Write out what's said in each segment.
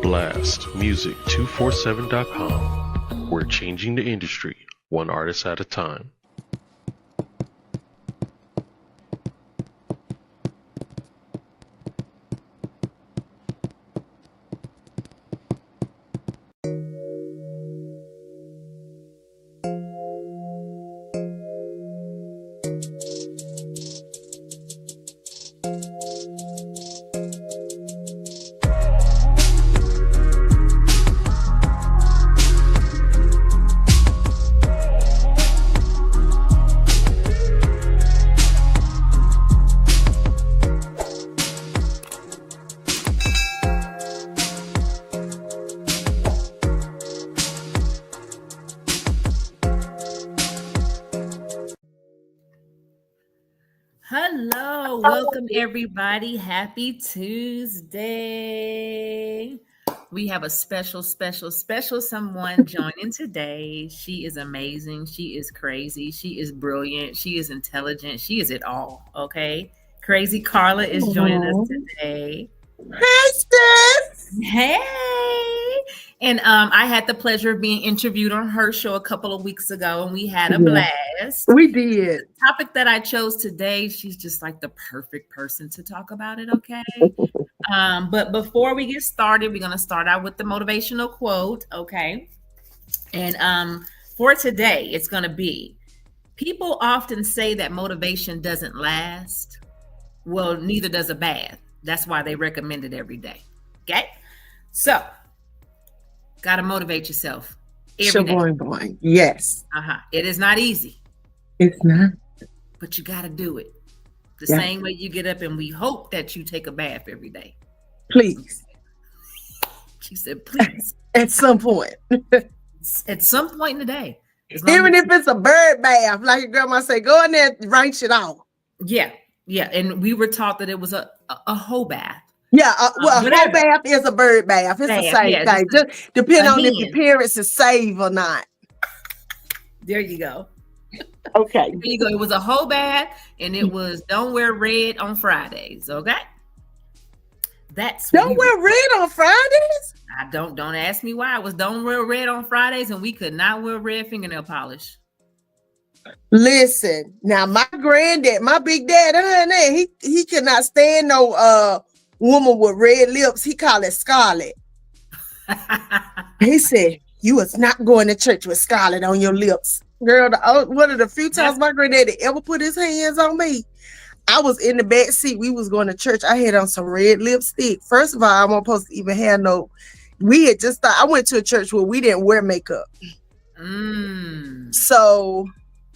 blastmusic247.com. We're changing the industry one artist at a time. Hello, welcome everybody. Happy Tuesday. We have a special someone joining today. She is amazing. She is crazy. She is brilliant. She is intelligent. She is it all. Okay. Crazy Carla is joining us today. Hi, sis. Hey. And I had the pleasure of being interviewed on her show a couple of weeks ago, and we had a blast. We did. The topic that I chose today, she's just like the perfect person to talk about it, okay? But before we get started, we're going to start out with the motivational quote, okay? And for today, it's going to be, people often say that motivation doesn't last. Well, neither does a bath. That's why they recommend it every day, okay? So, got to motivate yourself every day. Boing. Yes. It is not easy. It's not. But you got to do it. The same way you get up, and we hope that you take a bath every day. Please. She said, please. At some point. At some point in the day. Even if it's a bird bath, like your grandma said, go in there and rinse it off. Yeah. And we were taught that it was a whole bath. Yeah, a whole bath is a bird bath. It's the same thing. Just depending on if your parents is saved or not. There you go. Okay. There you go. It was a whole bath, and it was don't wear red on Fridays. Okay. Don't wear red on Fridays? Don't ask me why. It was don't wear red on Fridays, and we could not wear red fingernail polish. Listen, now my granddad, my big dad, honey, he cannot stand no woman with red lips. He called it scarlet. He said, you was not going to church with scarlet on your lips. Girl, one of the few times my granddaddy ever put his hands on me, I was in the back seat. We was going to church. I had on some red lipstick. First of all, I wasn't supposed to even have no, we had just thought, I went to a church where we didn't wear makeup. So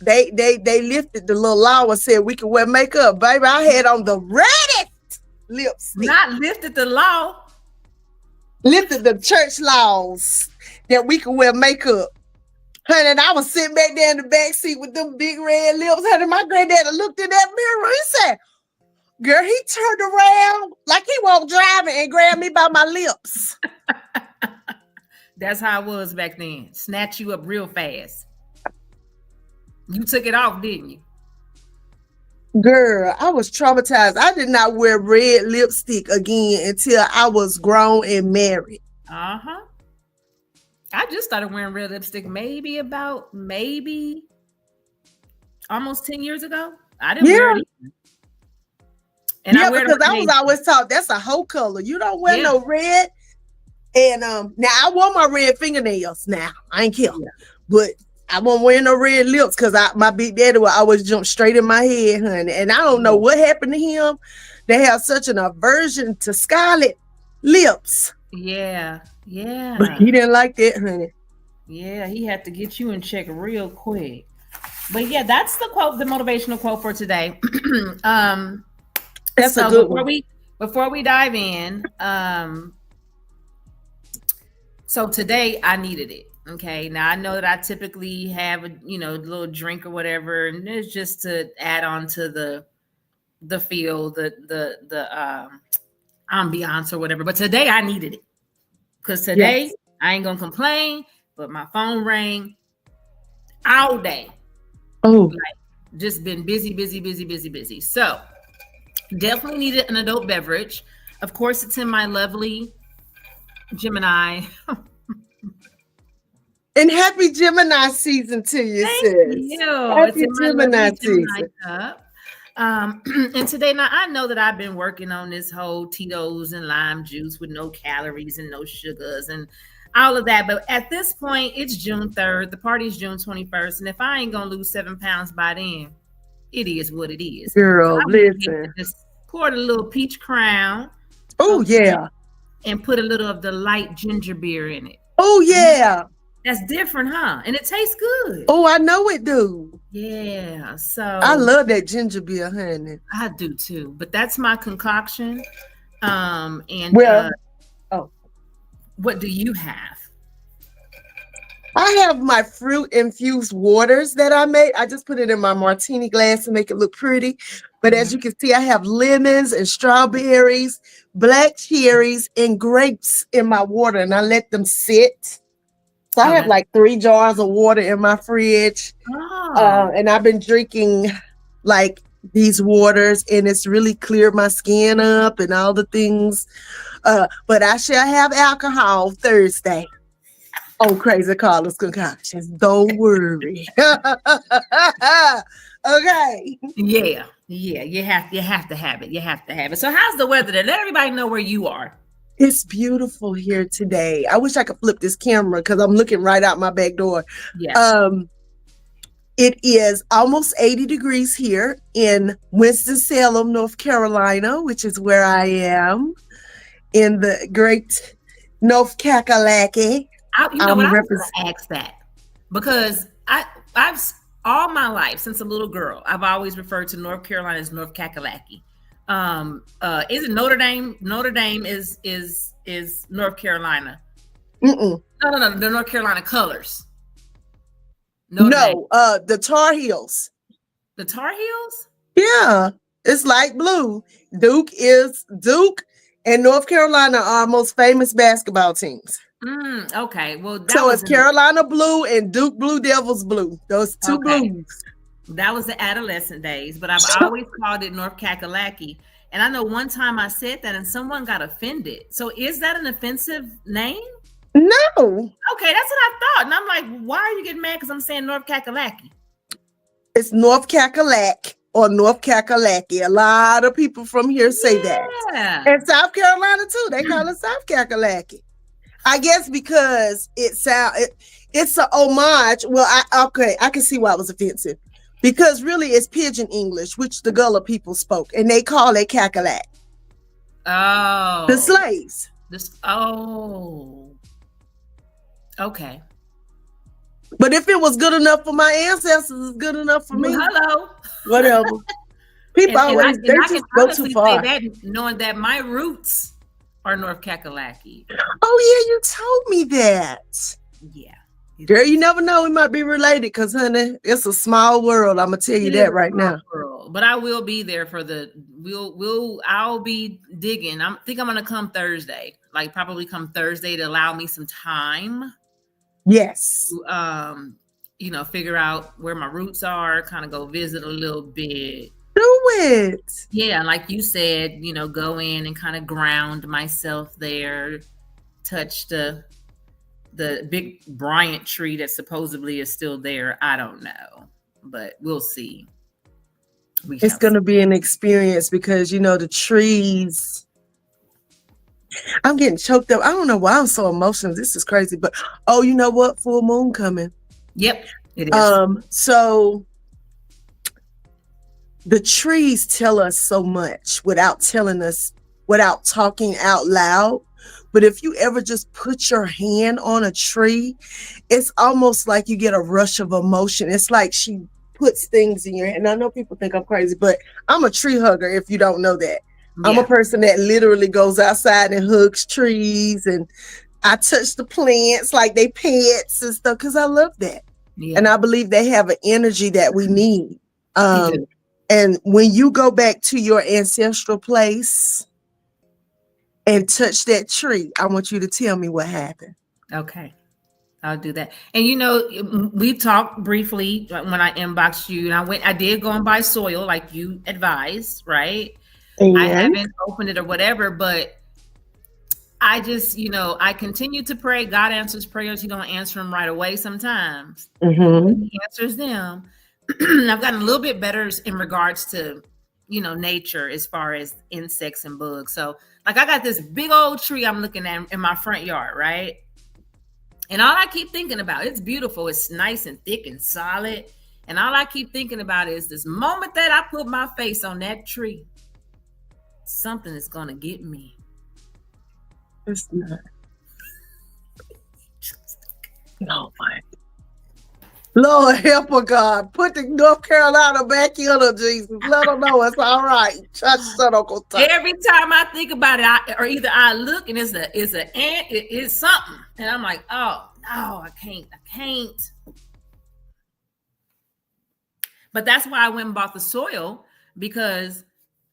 they lifted the little law and said we could wear makeup. Baby, I had on the reddest lipstick. Not lifted the law. Lifted the church laws that we could wear makeup. Honey, and I was sitting back there in the back seat with them big red lips. Honey, my granddaddy looked in that mirror. He said, girl, he turned around like he was driving and grabbed me by my lips. That's how it was back then. Snatch you up real fast. You took it off, didn't you? Girl, I was traumatized. I did not wear red lipstick again until I was grown and married. I just started wearing red lipstick maybe almost 10 years ago. I didn't wear it either. And because I was always taught that's a whole color. You don't wear no red. And now I wore my red fingernails. Now I ain't care, but I won't wear no red lips because my big daddy would always jump straight in my head, honey. And I don't know what happened to him. They have such an aversion to scarlet lips. Yeah. But he didn't like that, honey. Yeah, he had to get you in check real quick. But yeah, that's the quote, the motivational quote for today. That's a good one. Before we dive in, so today I needed it. Okay, now I know that I typically have a little drink or whatever, and it's just to add on to the feel, the ambiance or whatever. But today I needed it because today I ain't gonna complain. But my phone rang all day. Just been busy. So definitely needed an adult beverage. Of course, it's in my lovely Gemini. And happy Gemini season to you, Thank sis. you. It's Happy in my Gemini lovely Gemini season. cup. And today, now I know that I've been working on this whole Tito's and lime juice with no calories and no sugars and all of that. But at this point, it's June 3rd. The party's June 21st. And if I ain't gonna lose 7 pounds by then, it is what it is. Girl, So listen. just poured a little peach crown. Oh, yeah. And put a little of the light ginger beer in it. Oh, yeah. That's different, huh? And it tastes good. Oh, I know it do. Yeah. So I love that ginger beer, honey. I do too. But that's my concoction. And what do you have? I have my fruit infused waters that I made. I just put it in my martini glass to make it look pretty. But as you can see, I have lemons and strawberries, black cherries, and grapes in my water, and I let them sit. So I have like 3 jars of water in my fridge. And I've been drinking like these waters, and it's really cleared my skin up and all the things. But I shall have alcohol Thursday. Oh, Crazy Carla's concoctions. Don't worry. Okay. Yeah. You have to have it. You have to have it. So how's the weather there? Let everybody know where you are. It's beautiful here today. I wish I could flip this camera because I'm looking right out my back door. Yeah. It is almost 80 degrees here in Winston-Salem, North Carolina, which is where I am in the great North Kakalaki. I was going to ask that because I've all my life since a little girl, I've always referred to North Carolina as North Kakalaki. Is it Notre Dame? Notre Dame is North Carolina. No, the North Carolina colors. The Tar Heels. The Tar Heels? Yeah, it's light blue. Duke and North Carolina are our most famous basketball teams. Okay, well, so it's Carolina blue and Duke Blue Devils blue. Those two blues. That was the adolescent days, but I've always called it North Kakalaki. And I know one time I said that and someone got offended. So is that an offensive name? No. Okay, that's what I thought. And I'm like, why are you getting mad because I'm saying North Kakalaki? It's North Kakalak or North Kakalaki. A lot of people from here say that. And South Carolina too. They call it South Kakalaki. I guess because it's an homage. Well, I can see why it was offensive. Because really it's Pidgin English, which the Gullah people spoke, and they call it Kakalak. Oh. The slaves. Okay. But if it was good enough for my ancestors, it's good enough for me. Hello. Whatever. People always just go too far. Say that, knowing that my roots are North Kakalaki. Oh yeah, you told me that. Yeah. Girl, you never know. We might be related because, honey, it's a small world. I'm gonna tell you that right now. But I will be there for I'll be digging. I think I'm gonna come Thursday. Like probably come Thursday to allow me some time. Yes. To, figure out where my roots are, kind of go visit a little bit. Do it. Yeah, like you said, go in and kind of ground myself there, touch the big Bryant tree that supposedly is still there. I don't know, but we'll see. It's going to be an experience because, the trees. I'm getting choked up. I don't know why I'm so emotional. This is crazy, but you know what? Full moon coming. Yep, it is. So the trees tell us so much without talking out loud. But if you ever just put your hand on a tree, it's almost like you get a rush of emotion. It's like she puts things in your hand. And I know people think I'm crazy, but I'm a tree hugger if you don't know that. Yeah. I'm a person that literally goes outside and hugs trees, and I touch the plants like they pets and stuff because I love that. Yeah. And I believe they have an energy that we need. And when you go back to your ancestral place and touch that tree, I want you to tell me what happened. Okay. I'll do that. And we talked briefly when I inboxed you, and I did go and buy soil like you advised, right? And I haven't opened it or whatever, but I just, I continue to pray. God answers prayers. He don't answer them right away sometimes. Mm-hmm. He answers them. I've gotten a little bit better in regards to, nature as far as insects and bugs. So like I got this big old tree I'm looking at in my front yard, right? And all I keep thinking about, it's beautiful. It's nice and thick and solid. And all I keep thinking about is this moment that I put my face on that tree, something is going to get me. It's not. No, my Lord help her, God. Put the North Carolina back in her, Jesus. Let her know it's all right. Shut Uncle Tom. Every time I think about it, or either I look and it's an ant, it's something, and I'm like, oh no, I can't. But that's why I went and bought the soil, because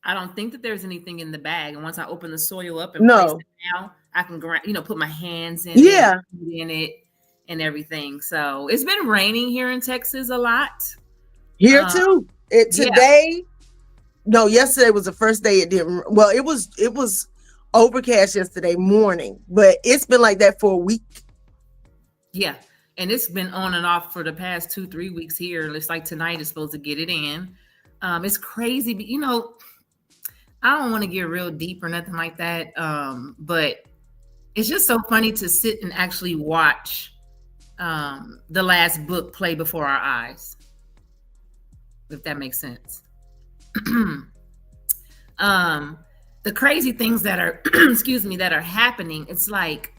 I don't think that there's anything in the bag. And once I open the soil up and place it down, I can put my hands in it and everything. So it's been raining here in Texas a lot. Here too. Yesterday was the first day it didn't. Well, it was overcast yesterday morning, but it's been like that for a week. Yeah. And it's been on and off for the past 2-3 weeks here. It looks like tonight is supposed to get it in. It's crazy, but I don't want to get real deep or nothing like that. But it's just so funny to sit and actually watch the last book play before our eyes, if that makes sense. The crazy things that are, that are happening. It's like,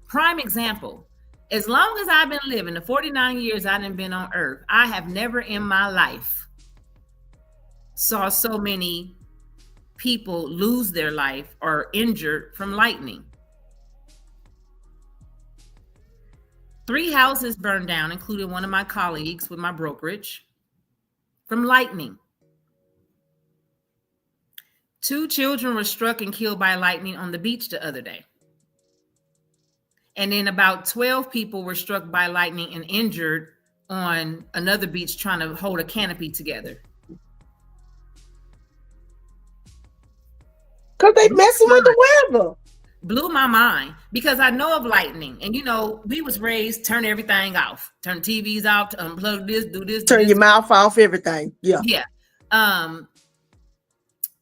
prime example. As long as I've been living, the 49 years I've been on earth, I have never in my life saw so many people lose their life or injured from lightning. 3 houses burned down, including one of my colleagues with my brokerage, from lightning. 2 children were struck and killed by lightning on the beach the other day. And then about 12 people were struck by lightning and injured on another beach trying to hold a canopy together. Because they messing with the weather. Blew my mind, because I know of lightning. And, we was raised, turn everything off. Turn TVs off, unplug this, do this. Turn your mouth off, everything. Yeah. Yeah.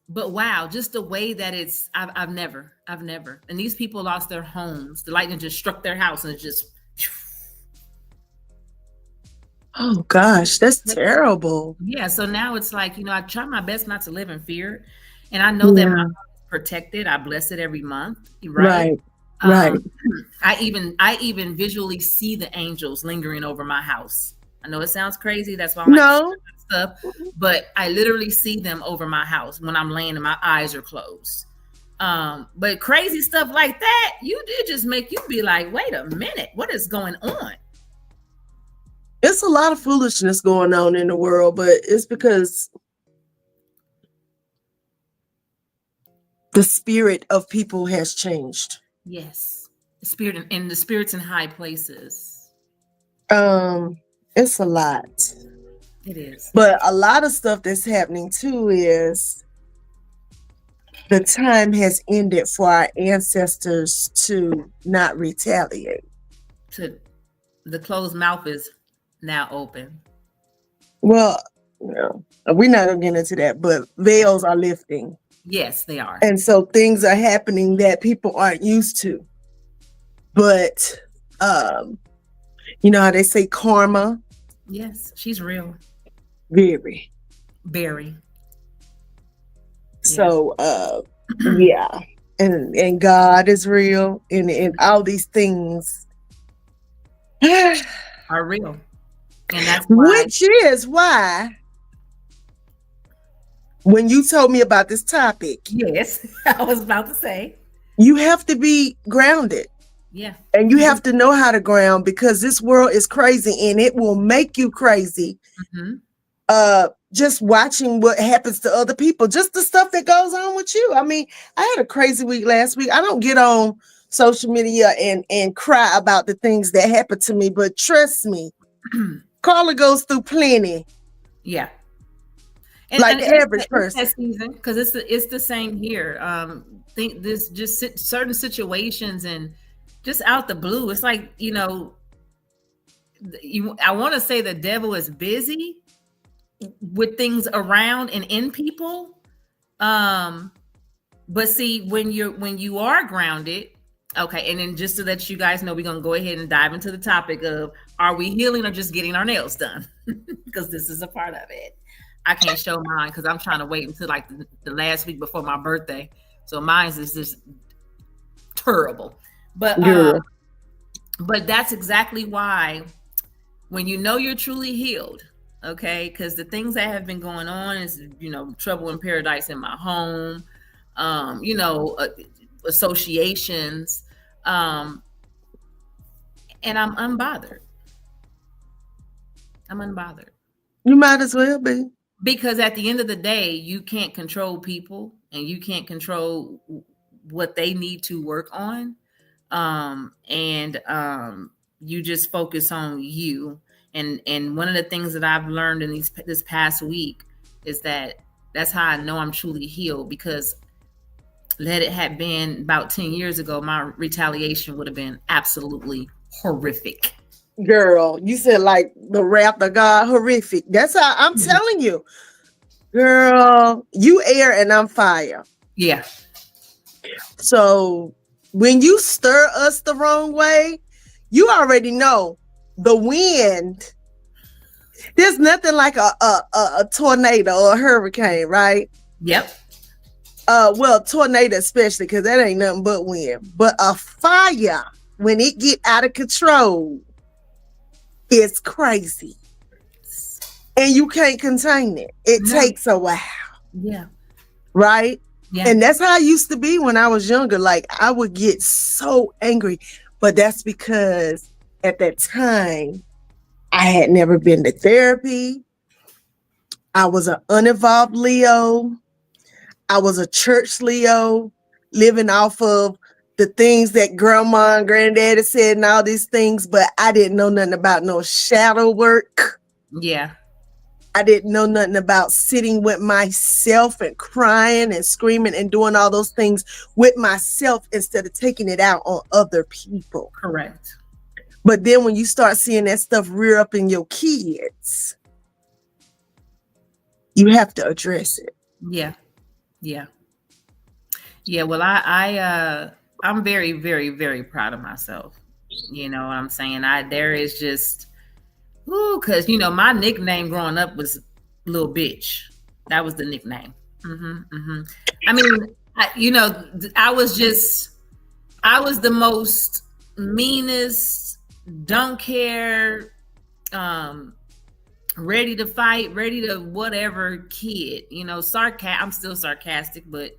But wow, just the way that it's, I've never. And these people lost their homes. The lightning just struck their house and it just. Oh gosh, that's terrible. Yeah. So now it's like, I try my best not to live in fear. And I know that my home is protected. I bless it every month. Right. Right. I even visually see the angels lingering over my house. I know it sounds crazy. That's why I'm stuff, but I literally see them over my house when I'm laying and my eyes are closed. But crazy stuff like that, it just make you be like, wait a minute, what is going on? It's a lot of foolishness going on in the world, but it's because the spirit of people has changed. Yes, the spirit and the spirits in high places. It's a lot. It is. But a lot of stuff that's happening too is the time has ended for our ancestors to not retaliate. The closed mouth is now open. Well, no, we're not going to get into that, but veils are lifting. Yes, they are. And so things are happening that people aren't used to. But, you know how they say karma? Yes, she's real. Very. So, yeah. And God is real. And all these things are real. And that's why. Which is why when you told me about this topic. Yes, I was about to say. You have to be grounded. Yeah. And you have to know how to ground, because this world is crazy and it will make you crazy. Mm-hmm. Just watching what happens to other people, just the stuff that goes on with you. I mean, I had a crazy week last week. I don't get on social media and cry about the things that happened to me, but trust me, Carla goes through plenty. Yeah. like the average it's person. that season, because it's the same here. Think this just certain situations and just out the blue. It's like, you know, I want to say the devil is busy with things around and in people. But see, when you are grounded, okay, and then just to let you guys know, we're gonna go ahead and dive into the topic of, are we healing or just getting our nails done? Because this is a part of it. I can't show mine because I'm trying to wait until like the last week before my birthday. So mine is just terrible. But that's exactly why when you know you're truly healed, okay, because the things that have been going on is, you know, trouble in paradise in my home, you know, associations, and I'm unbothered. I'm unbothered. You might as well be. Because at the end of the day, you can't control people and you can't control what they need to work on. You just focus on you. And one of the things that I've learned in this past week is that's how I know I'm truly healed, because let it have been about 10 years ago, my retaliation would have been absolutely horrific. Girl, you said like the wrath of God, horrific. That's how I'm telling you. Girl, you air and I'm fire. Yeah. So when you stir us the wrong way, you already know the wind. There's nothing like a tornado or a hurricane, right? Yep. Well, tornado especially, because that ain't nothing but wind. But a fire, when it get out of control, it's crazy. And you can't contain it. It takes a while. Yeah. Right? Yeah. And that's how I used to be when I was younger. Like, I would get so angry. But that's because at that time, I had never been to therapy. I was an uninvolved Leo. I was a church Leo, living off of the things that grandma and granddaddy said and all these things, but I didn't know nothing about no shadow work. Yeah. I didn't know nothing about sitting with myself and crying and screaming and doing all those things with myself instead of taking it out on other people. Correct. But then when you start seeing that stuff rear up in your kids, you have to address it. Yeah. Yeah. Yeah. Well, I'm very, very, very proud of myself. You know what I'm saying? There is just, because, you know, my nickname growing up was Little Bitch. That was the nickname. I mean, I was the most meanest, don't care, ready to fight, ready to whatever kid, you know, I'm still sarcastic, but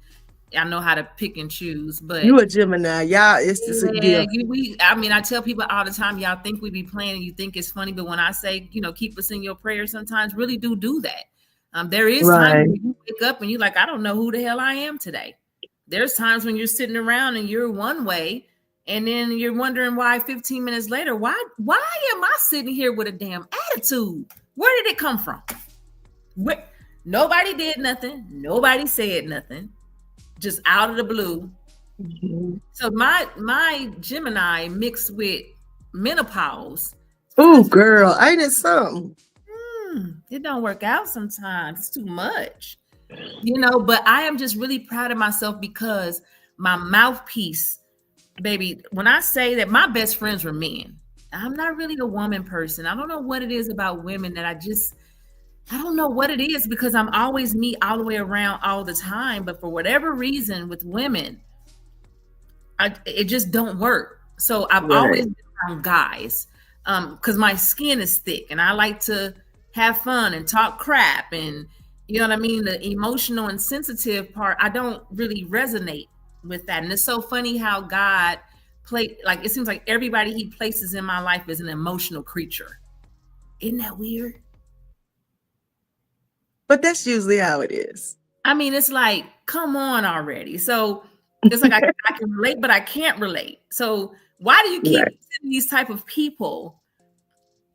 I know how to pick and choose. But you a Gemini, y'all. It's just a gift. I tell people all the time, y'all think we be playing and you think it's funny, but when I say, you know, keep us in your prayers, sometimes really do that. There is times when you wake up and you're like, I don't know who the hell I am today. There's times when you're sitting around and you're one way, and then you're wondering why 15 minutes later, why am I sitting here with a damn attitude? Where did it come from? Nobody did nothing. Nobody said nothing. Just out of the blue. So my Gemini mixed with menopause. Oh, girl, ain't it something? It don't work out sometimes. It's too much, you know. But I am just really proud of myself because my mouthpiece, baby. When I say that my best friends were men, I'm not really a woman person. I don't know what it is about women that I don't know what it is, because I'm always me all the way around all the time. But for whatever reason with women, it just don't work. So I've always been around guys because my skin is thick and I like to have fun and talk crap. And you know what I mean? The emotional and sensitive part, I don't really resonate with that. And it's so funny how God like it seems like everybody he places in my life is an emotional creature. Isn't that weird? But that's usually how it is. I mean, it's like, come on already. So it's like I can relate, but I can't relate. So why do you keep these type of people,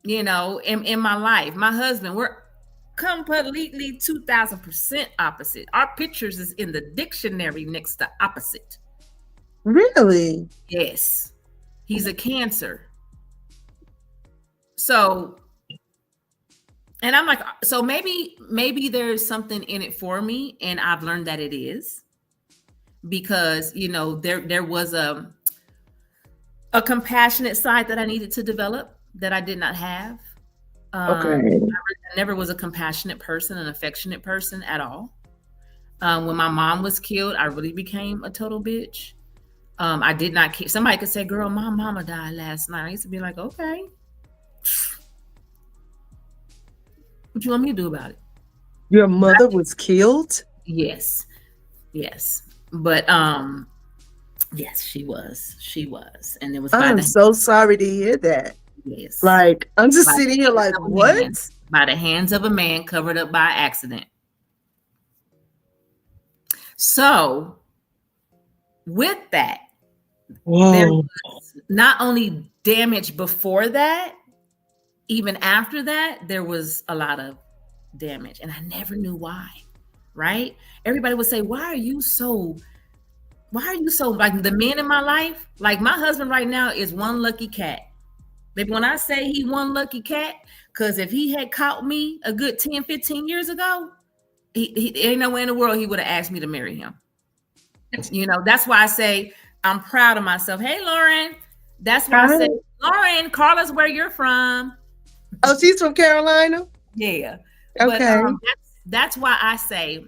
you know, in my life? My husband, Completely 2000% opposite. Our pictures is in the dictionary next to opposite. Really? Yes. He's a Cancer. So, and I'm like, so maybe there's something in it for me, and I've learned that it is, because there was a compassionate side that I needed to develop that I did not have. Okay. I never was a compassionate person, an affectionate person at all. When my mom was killed, I really became a total bitch. I did not care. Somebody could say, girl, my mama died last night. I used to be like, okay. What you want me to do about it? Your mother was killed? Yes. But yes, she was. And it was I'm so sorry to hear that. Yes. Like, I'm just sitting here like, what? By the hands of a man covered up by accident. So with that, there was not only damage before that, even after that, there was a lot of damage, and I never knew why. Right? Everybody would say, why are you so like the men in my life? Like my husband right now is one lucky cat. But when I say he one lucky cat, because if he had caught me a good 10, 15 years ago, he ain't nowhere in the world he would have asked me to marry him. That's why I say I'm proud of myself. Hey, Lauren. That's why I say, Lauren, Carla's where you're from. Oh, she's from Carolina? Yeah. Okay. But that's why I say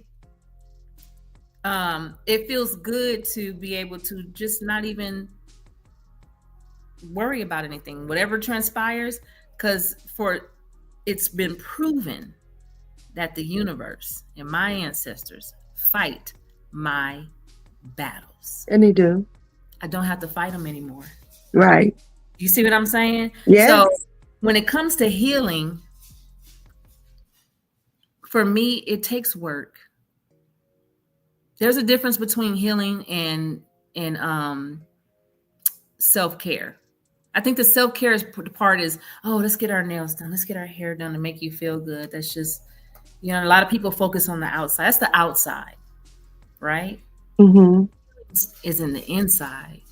it feels good to be able to just not even worry about anything, whatever transpires, because it's been proven that the universe and my ancestors fight my battles. And they do. I don't have to fight them anymore. Right. You see what I'm saying? Yes. So when it comes to healing, for me, it takes work. There's a difference between healing and self-care. I think the self-care part is, oh, let's get our nails done. Let's get our hair done to make you feel good. That's just, a lot of people focus on the outside. That's the outside, right? Mm-hmm. Is in the inside.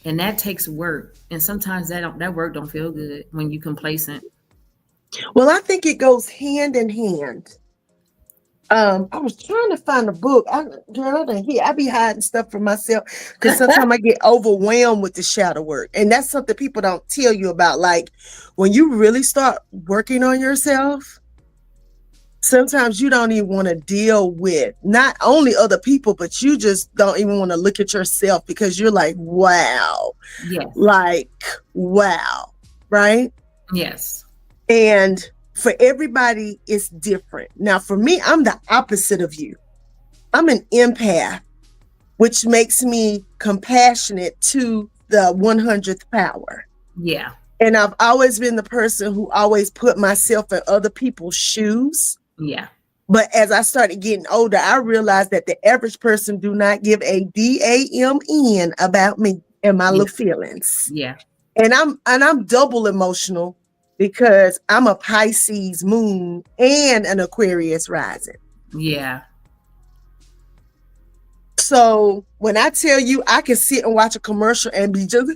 And that takes work. And sometimes that work don't feel good when you complacent. Well, I think it goes hand in hand. I was trying to find a book. I be hiding stuff from myself because sometimes I get overwhelmed with the shadow work. And that's something people don't tell you about. Like when you really start working on yourself, sometimes you don't even want to deal with not only other people, but you just don't even want to look at yourself because you're like, wow. Yes. Like, wow. Right? Yes. And for everybody, it's different. Now, for me, I'm the opposite of you. I'm an empath, which makes me compassionate to the 100th power. Yeah. And I've always been the person who always put myself in other people's shoes. Yeah. But as I started getting older, I realized that the average person do not give a damn about me and my little feelings. Yeah. And I'm double emotional because I'm a Pisces moon and an Aquarius rising. Yeah. So when I tell you I can sit and watch a commercial and be just,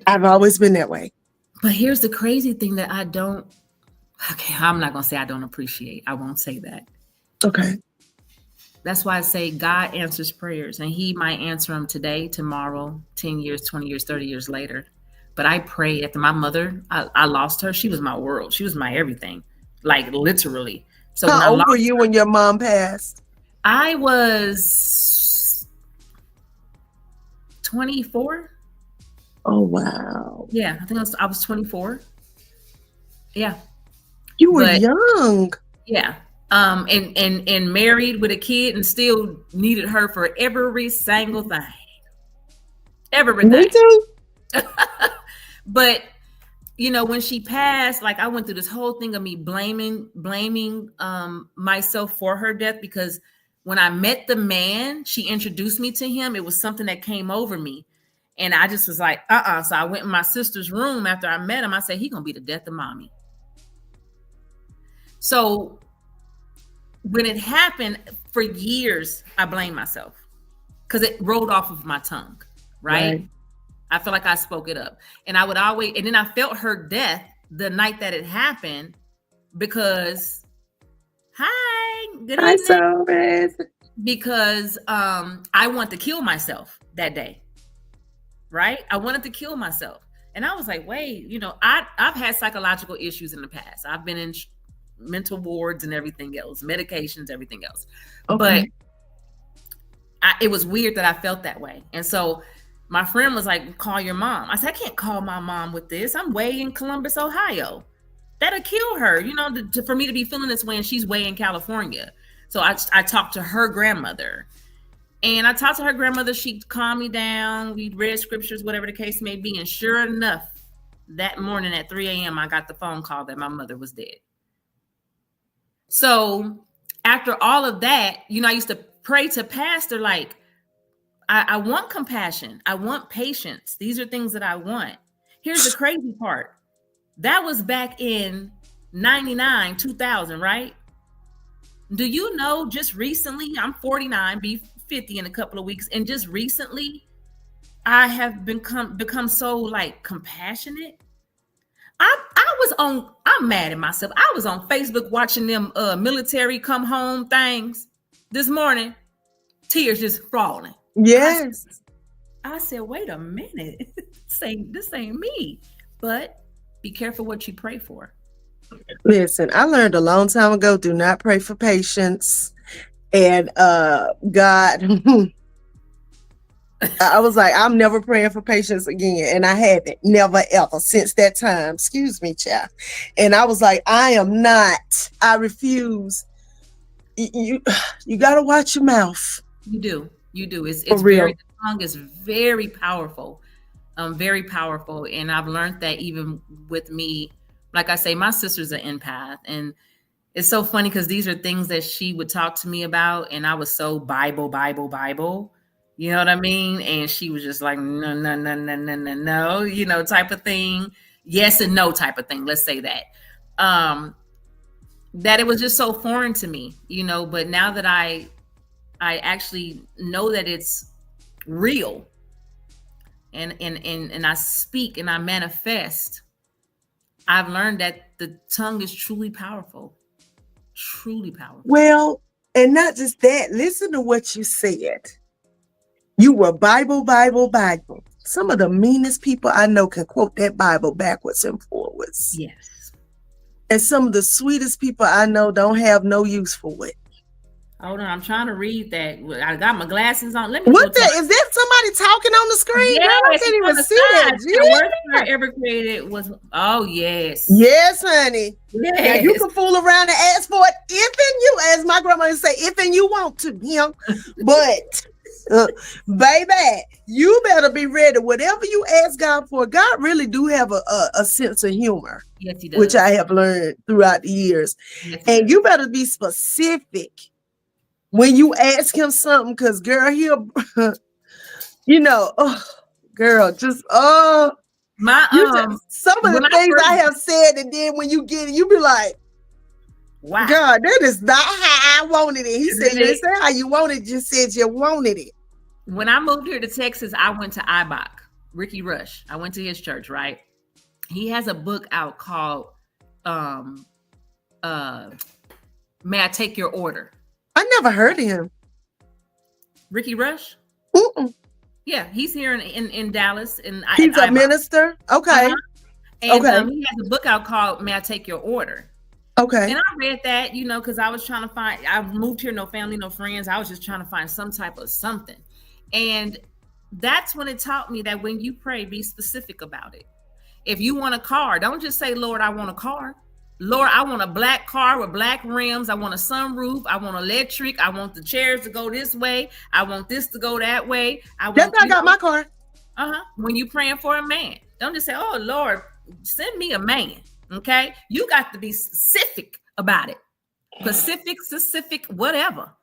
I've always been that way. But here's the crazy thing that I'm not going to say I don't appreciate. I won't say that. Okay. That's why I say God answers prayers, and he might answer them today, tomorrow, 10 years, 20 years, 30 years later. But I pray after my mother, I lost her. She was my world. She was my everything, like literally. So how old were you when your mom passed? I was 24. Oh, wow. Yeah, I think I was 24. Yeah. You were young. Yeah. And married with a kid and still needed her for every single thing. Everything. Me too. But when she passed, like I went through this whole thing of me blaming myself for her death, because when I met the man, she introduced me to him. It was something that came over me. And I just was like, So I went in my sister's room after I met him. I said, he gonna be the death of mommy. So when it happened, for years, I blamed myself because it rolled off of my tongue, right? I feel like I spoke it up. And I would always, and then I felt her death the night that it happened because, hi, good evening. Because I wanted to kill myself that day, right? I wanted to kill myself. And I was like, wait, you know, I've had psychological issues in the past. I've been in mental wards and everything else, medications, everything else. Okay. But it was weird that I felt that way. And so my friend was like, call your mom. I said, I can't call my mom with this. I'm way in Columbus, Ohio. That'll kill her, you know, for me to be feeling this way, and she's way in California. So I talked to her grandmother. And I talked to her grandmother. She calmed me down. We read scriptures, whatever the case may be. And sure enough, that morning at 3 a.m., I got the phone call that my mother was dead. So after all of that, you know, I used to pray to pastor, like, I want compassion. I want patience. These are things that I want. Here's the crazy part. That was back in 99, 2000, right? Do you know just recently, I'm 49, be 50 in a couple of weeks. And just recently, I have become so like compassionate. I'm mad at myself. I was on Facebook watching them military come home things this morning, tears just falling. Yes. I said, wait a minute. This ain't me. But be careful what you pray for. Listen, I learned a long time ago, do not pray for patience. And God, I was like, I'm never praying for patience again. And I haven't, never, ever since that time. Excuse me, child. And I was like, I refuse. You got to watch your mouth. You do. It's very, the tongue is very powerful. Very powerful. And I've learned that even with me, like I say, my sister's an empath. And it's so funny because these are things that she would talk to me about. And I was so Bible. You know what I mean? And she was just like, no, you know, type of thing. Yes and no type of thing. Let's say that. That it was just so foreign to me, you know, but now that I actually know that it's real and I speak and I manifest, I've learned that the tongue is truly powerful. Truly powerful. Well, and not just that, listen to what you said. You were Bible. Some of the meanest people I know can quote that Bible backwards and forwards. Yes. And some of the sweetest people I know don't have no use for it. Hold on, I'm trying to read that. I got my glasses on. Let me. Is that somebody talking on the screen? Yeah, I can't even see that. The worst word ever created was, oh, yes. Yes, honey. Yes. Now, you can fool around and ask for it if and you, as my grandma would say, if and you want to, you know. But, baby, you better be ready. Whatever you ask God for, God really do have a sense of humor. Yes, he does. Which I have learned throughout the years. Yes, and you better be specific when you ask him something, because girl, he'll, you know, girl, just some of the things I have said, and then when you get it, you be like, wow, God, that is not how I wanted it. He said, you didn't say how you wanted it, just said you wanted it. When I moved here to Texas, I went to IBOC, Ricky Rush. I went to his church, right? He has a book out called May I Take Your Order? I never heard of him. Ricky Rush? Mm-mm. Yeah, he's here in Dallas. And he's a minister? Okay. And he has a book out called May I Take Your Order? Okay. And I read that, you know, because I was trying to I moved here, no family, no friends. I was just trying to find some type of something. And that's when it taught me that when you pray, be specific about it. If you want a car, don't just say, Lord, I want a car. Lord, I want a black car with black rims. I want a sunroof. I want electric. I want the chairs to go this way. I want this to go that way. That's how I got my car. When you praying for a man, don't just say, oh, Lord, send me a man. Okay. You got to be specific about it. Specific, whatever.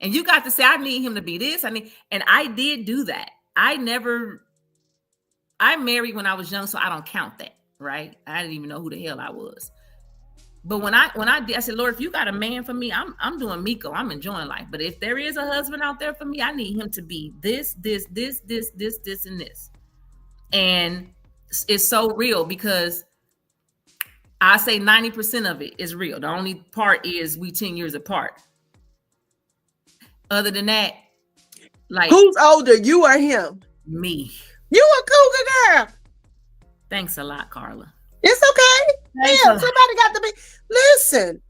And you got to say, I need him to be this. And I did do that. I married when I was young, so I don't count that. Right. I didn't even know who the hell I was. But when I did, I said, Lord, if you got a man for me, I'm doing Miko. I'm enjoying life. But if there is a husband out there for me, I need him to be this, and this. And it's so real because I say 90% of it is real. The only part is we 10 years apart. Other than that, like, who's older, you or him? Me. You a cougar girl. Thanks a lot, Carla. It's okay. Damn, somebody got to be. Listen,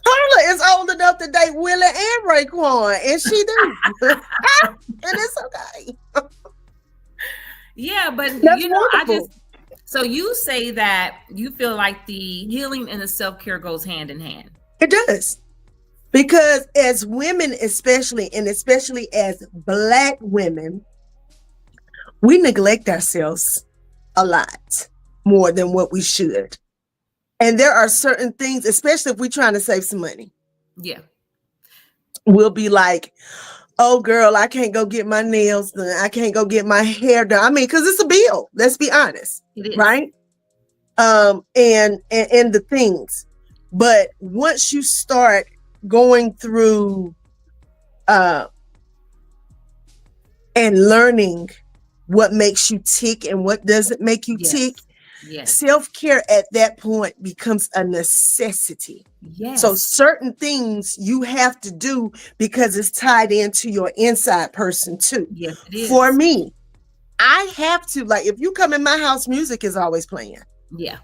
Carla is old enough to date Willie and Raekwon, and she do. And it's okay. Yeah, but That's you know, wonderful. So you say that you feel like the healing and the self-care goes hand in hand. It does. Because as women, especially as Black women, we neglect ourselves a lot more than what we should. And there are certain things, especially if we're trying to save some money. Yeah. We'll be like, oh, girl, I can't go get my nails done. I can't go get my hair done. I mean, because it's a bill. Let's be honest. It is. Right? And the things. But once you start going through and learning what makes you tick and what doesn't make you tick, self-care at that point becomes a necessity. Yes. So certain things you have to do because it's tied into your inside person too. Yes, it is. For me, I have to, like, if you come in my house, music is always playing. Yeah.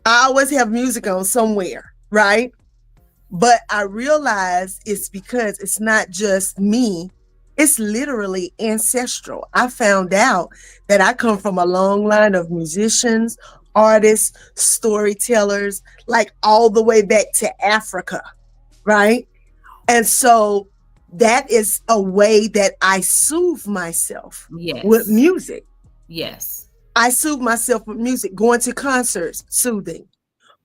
I always have music on somewhere, right? But I realize it's because it's not just me. It's literally ancestral. I found out that I come from a long line of musicians, artists, storytellers, like all the way back to Africa, right? And so that is a way that I soothe myself with music. Yes. I soothe myself with music, going to concerts, soothing,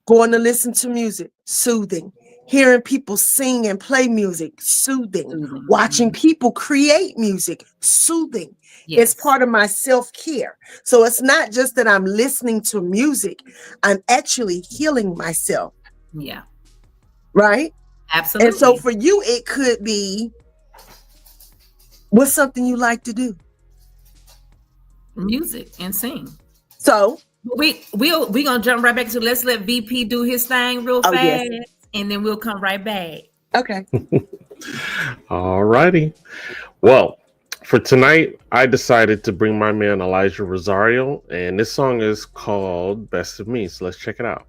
going to listen to music, soothing. Hearing people sing and play music, soothing. Watching people create music, soothing. Yes. It's part of my self-care. So it's not just that I'm listening to music, I'm actually healing myself. Yeah. Right? Absolutely. And so for you, it could be, what's something you like to do? Music and sing. So we gonna jump right back to, let's let VP do his thing real fast. Yes. And then we'll come right back. Okay. All righty. Well, for tonight, I decided to bring my man Elijah Rosario, and this song is called Best of Me. So let's check it out.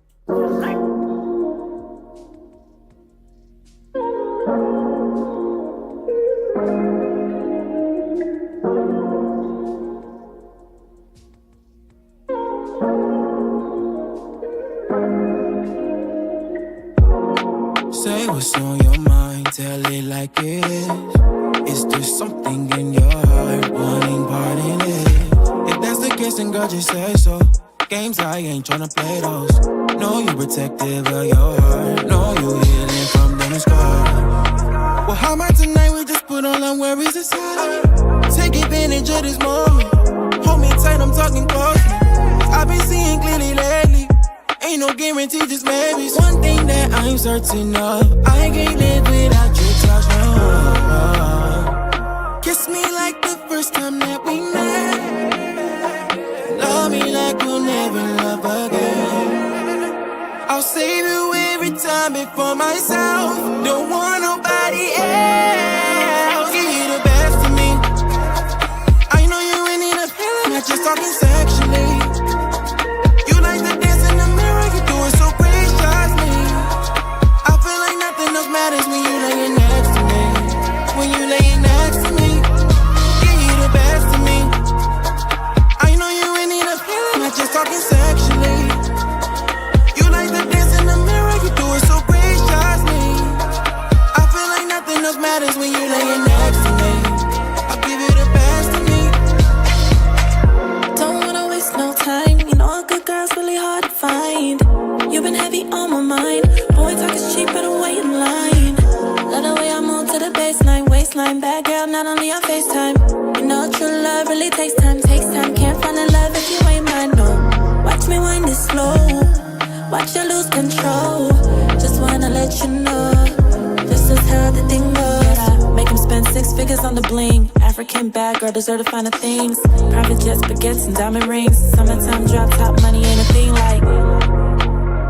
Say what's on your mind, tell it like it is. Is there something in your heart wanting part in it? If that's the case, then girl, just say so. Games, I ain't tryna play those. Know you protective of your heart. Know you healing from them scars. Well, how about tonight we just put all our worries aside? Take advantage of this moment. Hold me tight, I'm talking close. I've been seeing clearly lately. Ain't no guarantee, just maybe. One thing that I'm certain of, I can't live without your touch, no. Kiss me like the first time that we met. Love me like we'll never love again. I'll save you every time before myself. Don't want nobody else. Give you the best of me. I know you ain't need a feeling, not just talking sexually. You like to dance in the mirror, you do it so graciously. I feel like nothing else matters when you laying next to me. When you laying next to me, give you the best of me. I know you ain't need a feeling, not just talking sexually. You like to dance in the mirror, you do it so graciously. I feel like nothing else matters when you laying next to me. I'll give you the best of me. Don't wanna waste no time. You know a good girl's really hard to find. You've been heavy on my mind. Boy, talk is cheap, better wait in line. Love the way I move to the baseline. Waistline, bad girl, not only on FaceTime. You know true love really takes time. Takes time, can't find a love if you ain't mine, no. Watch me wind it slow. Watch you lose control. Just wanna let you know, this is how the thing goes. Make him spend 6 figures on the bling. African bad girl deserve the finer things. Private jets, baguettes, and diamond rings. Summertime drop top money ain't a thing like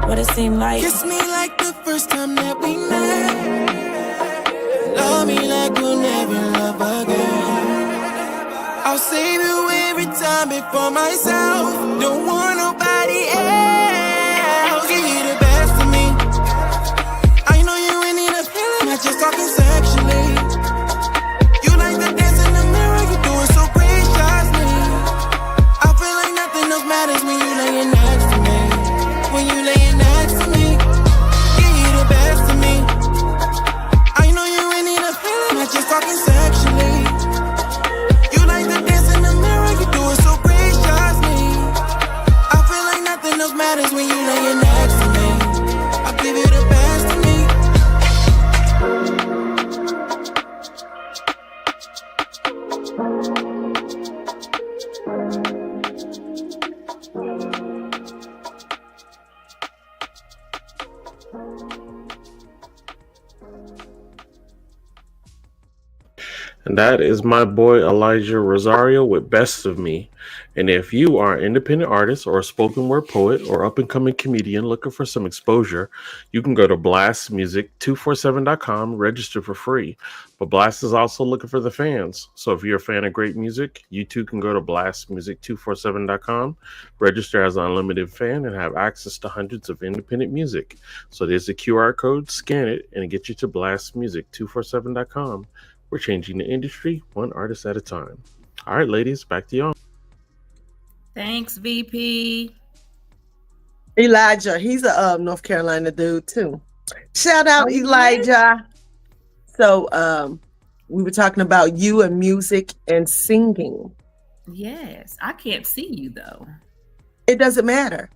what it seemed like. Kiss me like the first time that we met. Love me like we'll never love again. I'll save you every time before myself. Don't want nobody else. Give you the best of me. I know you ain't need a feeling, not just talking sexually. You like the dance in the mirror, you do it so graciously. I feel like nothing else matters when you laying next to me. When you laying next to me, give you the best of me. I know you ain't need a feeling, not just talking sexually. You like the dance in the mirror, you do it so graciously. I feel like nothing else matters when you laying next to me. I'll give you the best of me. And that is my boy Elijah Rosario with Best of Me. And if you are an independent artist or a spoken word poet or up and coming comedian looking for some exposure, you can go to blastmusic247.com, register for free. But Blast is also looking for the fans. So if you're a fan of great music, you too can go to blastmusic247.com, register as an unlimited fan, and have access to hundreds of independent music. So there's a QR code, scan it, and it gets you to blastmusic247.com. We're changing the industry one artist at a time. All right, ladies, back to y'all. Thanks, VP. Elijah, he's a North Carolina dude too. Shout out, Oh, he is? Elijah. So we were talking about you and music and singing. Yes, I can't see you though. It doesn't matter.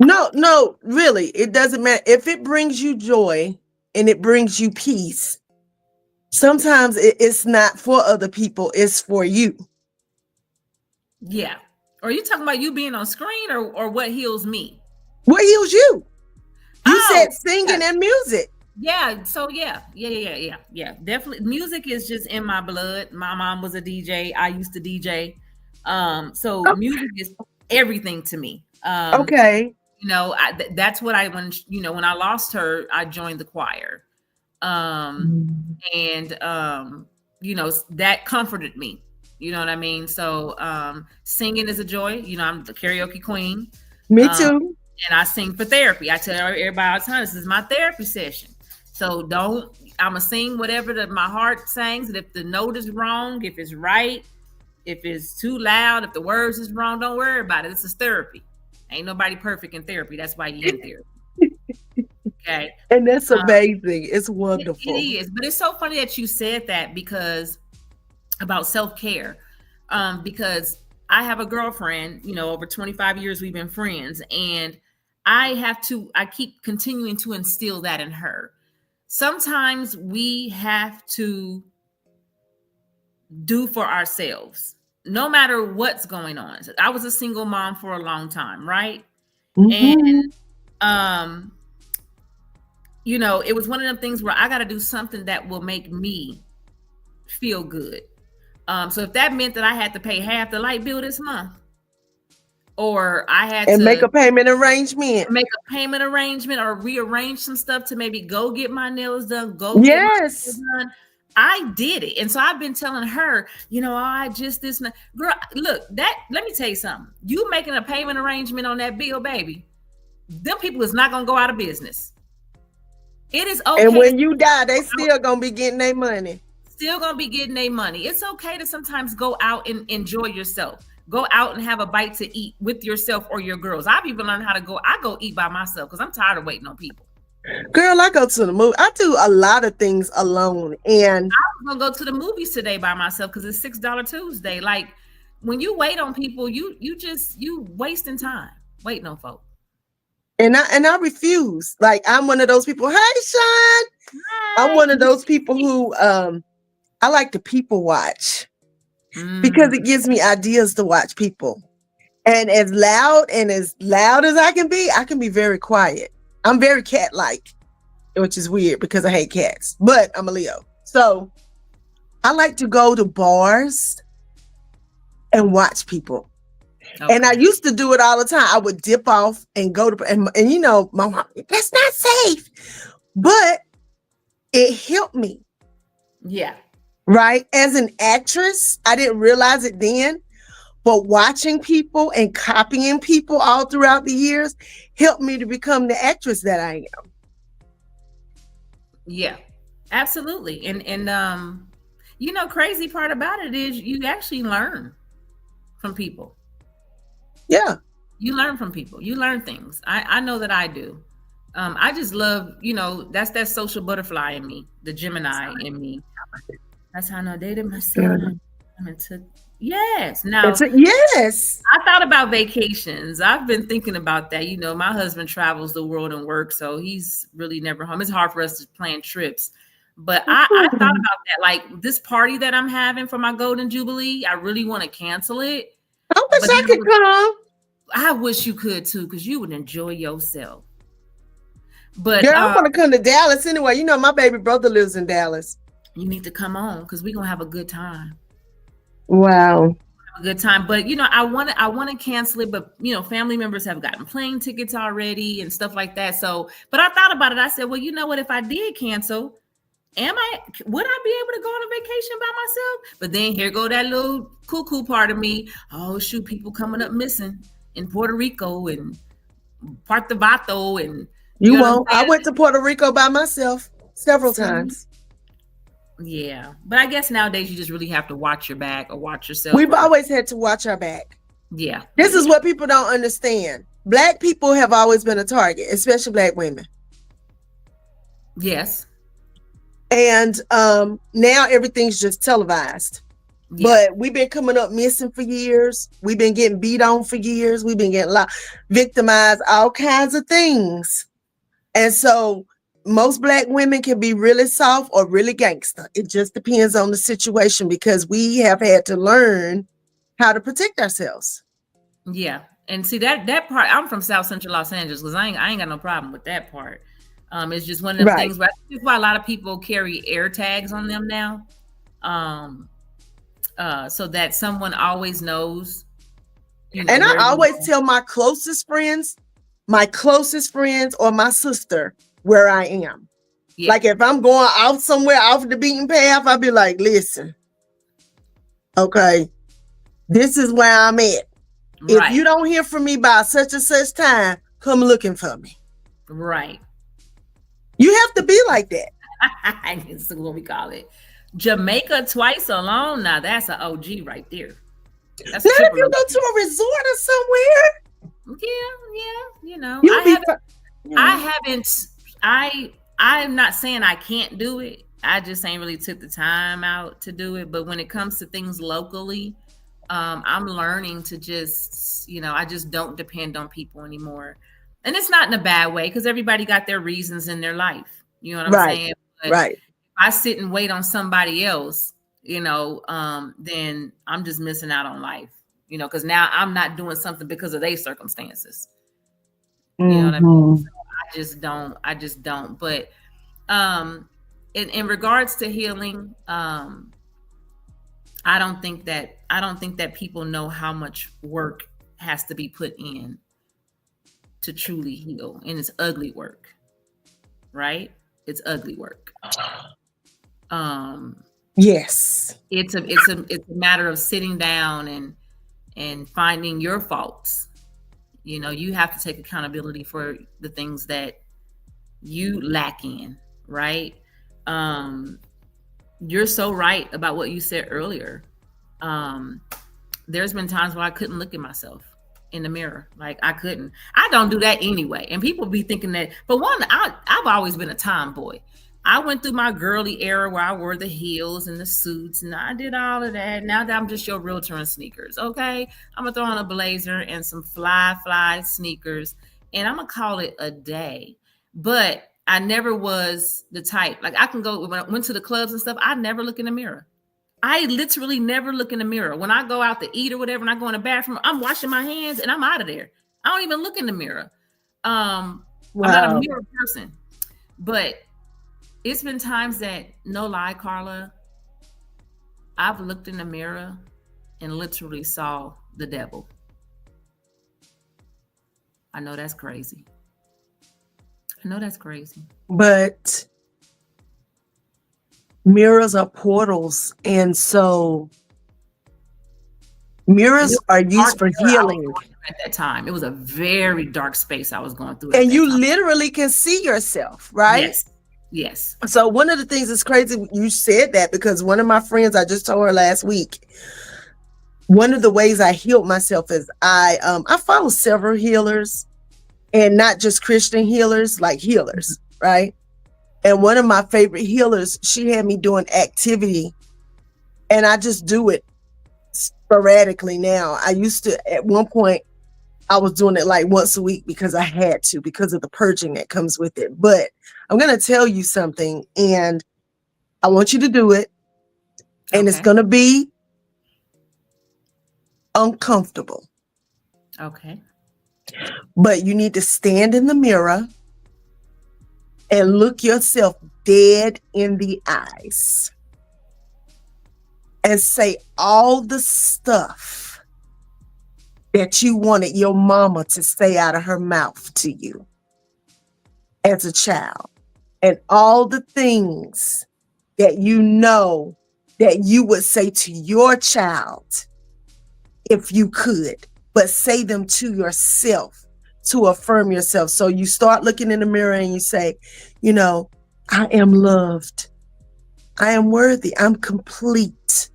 No, really, it doesn't matter. If it brings you joy and it brings you peace, sometimes it's not for other people, it's for you. Yeah. Are you talking about you being on screen or what heals me? What heals you? You Oh, said singing and music. Yeah. So yeah. Definitely. Music is just in my blood. My mom was a DJ. I used to DJ. So Okay. music is everything to me. Okay. You know, that's what when I lost her, I joined the choir. And that comforted me. You know what I mean? So singing is a joy. You know, I'm the karaoke queen. Me too. And I sing for therapy. I tell everybody all the time, this is my therapy session. So I'm going to sing whatever my heart sings. And if the note is wrong, if it's right, if it's too loud, if the words is wrong, don't worry about it. This is therapy. Ain't nobody perfect in therapy. That's why you in therapy. Okay. And that's amazing. It's wonderful. It is. But it's so funny that you said that about self-care. Because I have a girlfriend, over 25 years we've been friends, and I keep continuing to instill that in her. Sometimes we have to do for ourselves, no matter what's going on. I was a single mom for a long time, right? Mm-hmm. And it was one of them things where I got to do something that will make me feel good. So if that meant that I had to pay half the light bill this month, or I had to make a payment arrangement, or rearrange some stuff to maybe go get my nails done, get my nails done, I did it. And so I've been telling her, I just this girl, look, let me tell you something. You making a payment arrangement on that bill, baby, them people is not gonna go out of business. It is okay. And when you die, they still gonna be getting their money. It's okay to sometimes go out and enjoy yourself. Go out and have a bite to eat with yourself or your girls. I've even learned how to go eat by myself because I'm tired of waiting on people. Girl, I go to the movie. I do a lot of things alone. And I was gonna go to the movies today by myself because it's $6 Tuesday. Like when you wait on people, you wasting time waiting on folks. And I refuse. Like I'm one of those people. Hey, Sean. Hi. I'm one of those people who I like to people watch because it gives me ideas to watch people. And as loud as I can be very quiet. I'm very cat-like, which is weird because I hate cats, but I'm a Leo. So I like to go to bars and watch people. Okay. And I used to do it all the time. I would dip off and go to, and you know, my mom, that's not safe. But it helped me. Yeah. Right? As an actress, I didn't realize it then, but watching people and copying people all throughout the years helped me to become the actress that I am. Yeah, absolutely. And you know, crazy part about it is you actually learn from people. Yeah. You learn from people. You learn things. I know that I do. I just love, you know, that's that social butterfly in me, the Gemini in me. That's how I dated myself. Yes. Now, yes. I thought about vacations. I've been thinking about that. You know, my husband travels the world and works, so he's really never home. It's hard for us to plan trips. But I thought about that. Like this party that I'm having for my Golden Jubilee, I really want to cancel it. I wish I could come. I wish you could too, because you would enjoy yourself. But girl, I want to come to Dallas anyway. You know, my baby brother lives in Dallas. You need to come on because we're gonna have a good time. Wow. A good time. But you know, I want to cancel it, but you know, family members have gotten plane tickets already and stuff like that. So, but I thought about it. I said, well, you know what? If I did cancel, would I be able to go on a vacation by myself? But then here go that little cuckoo part of me. Oh shoot, people coming up missing in Puerto Rico and Puerto Vato and you won't. I went to Puerto Rico by myself several times. Yeah, but I guess nowadays you just really have to watch your back or watch yourself. We've always had to watch our back. Yeah. This is what people don't understand. Black people have always been a target, especially Black women. Yes. And now everything's just televised. Yeah. But we've been coming up missing for years. We've been getting beat on for years. We've been getting victimized, all kinds of things. And so most Black women can be really soft or really gangster. It just depends on the situation because we have had to learn how to protect ourselves. Yeah. And see that part, I'm from South Central Los Angeles because I ain't got no problem with that part. It's just one of the things where that's why a lot of people carry air tags on them now. So that someone always knows. You know, and I always tell my closest friends or my sister where I am. Yeah. Like if I'm going out somewhere off the beaten path, I'll be like, listen, okay, this is where I'm at. Right. If you don't hear from me by such and such time, come looking for me. Right. You have to be like that. That's what we call it. Jamaica twice alone. Now that's an OG right there. That's not if you go to a resort or somewhere. Yeah. You know, I'm not saying I can't do it. I just ain't really took the time out to do it. But when it comes to things locally, I'm learning to just, you know, I just don't depend on people anymore. And it's not in a bad way because everybody got their reasons in their life. You know what I'm saying? But right. If I sit and wait on somebody else, you know, then I'm just missing out on life, you know, because now I'm not doing something because of their circumstances. You know what I mean? So I just don't. But in regards to healing, I don't think that people know how much work has to be put in to truly heal. And it's ugly work, right? It's ugly work. Yes. It's a matter of sitting down and finding your faults. You know, you have to take accountability for the things that you lack in, right? You're so right about what you said earlier. There's been times where I couldn't look at myself in the mirror. Like I couldn't. I don't do that anyway. And people be thinking that, but one, I've always been a tomboy. I went through my girly era where I wore the heels and the suits and I did all of that. Now that I'm just your realtor in sneakers, okay? I'm gonna throw on a blazer and some fly sneakers and I'm gonna call it a day. But I never was the type, like I can go, when I went to the clubs and stuff, I never look in the mirror. I literally never look in the mirror. When I go out to eat or whatever, and I go in the bathroom, I'm washing my hands and I'm out of there. I don't even look in the mirror. I'm not a mirror person. But it's been times that, no lie, Carla, I've looked in the mirror and literally saw the devil. I know that's crazy. But mirrors are portals, and so mirrors are used for healing. At that time, it was a very dark space I was going through. And you literally can see yourself, right? Yes. So one of the things that's crazy, you said that, because one of my friends, I just told her last week, one of the ways I healed myself is I follow several healers, and not just Christian healers, like healers, right? And one of my favorite healers, she had me doing activity, and I just do it sporadically now. I used to, at one point, I was doing it like once a week because I had to, because of the purging that comes with it. But I'm going to tell you something, and I want you to do it, and it's going to be uncomfortable. Okay. But you need to stand in the mirror and look yourself dead in the eyes and say all the stuff that you wanted your mama to say out of her mouth to you as a child, and all the things that you know that you would say to your child if you could, but say them to yourself to affirm yourself. So you start looking in the mirror and you say, you know, I am loved. I am worthy. I'm complete.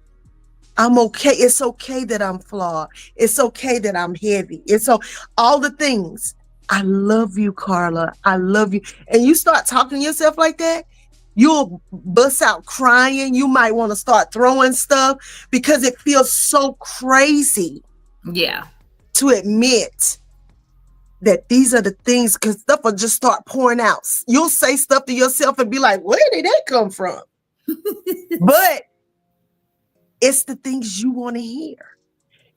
I'm okay. It's okay that I'm flawed. It's okay that I'm heavy. It's so all the things. I love you, Carla. I love you. And you start talking to yourself like that, you'll bust out crying. You might want to start throwing stuff because it feels so crazy. Yeah. To admit that these are the things, because stuff will just start pouring out. You'll say stuff to yourself and be like, where did that come from? But it's the things you want to hear.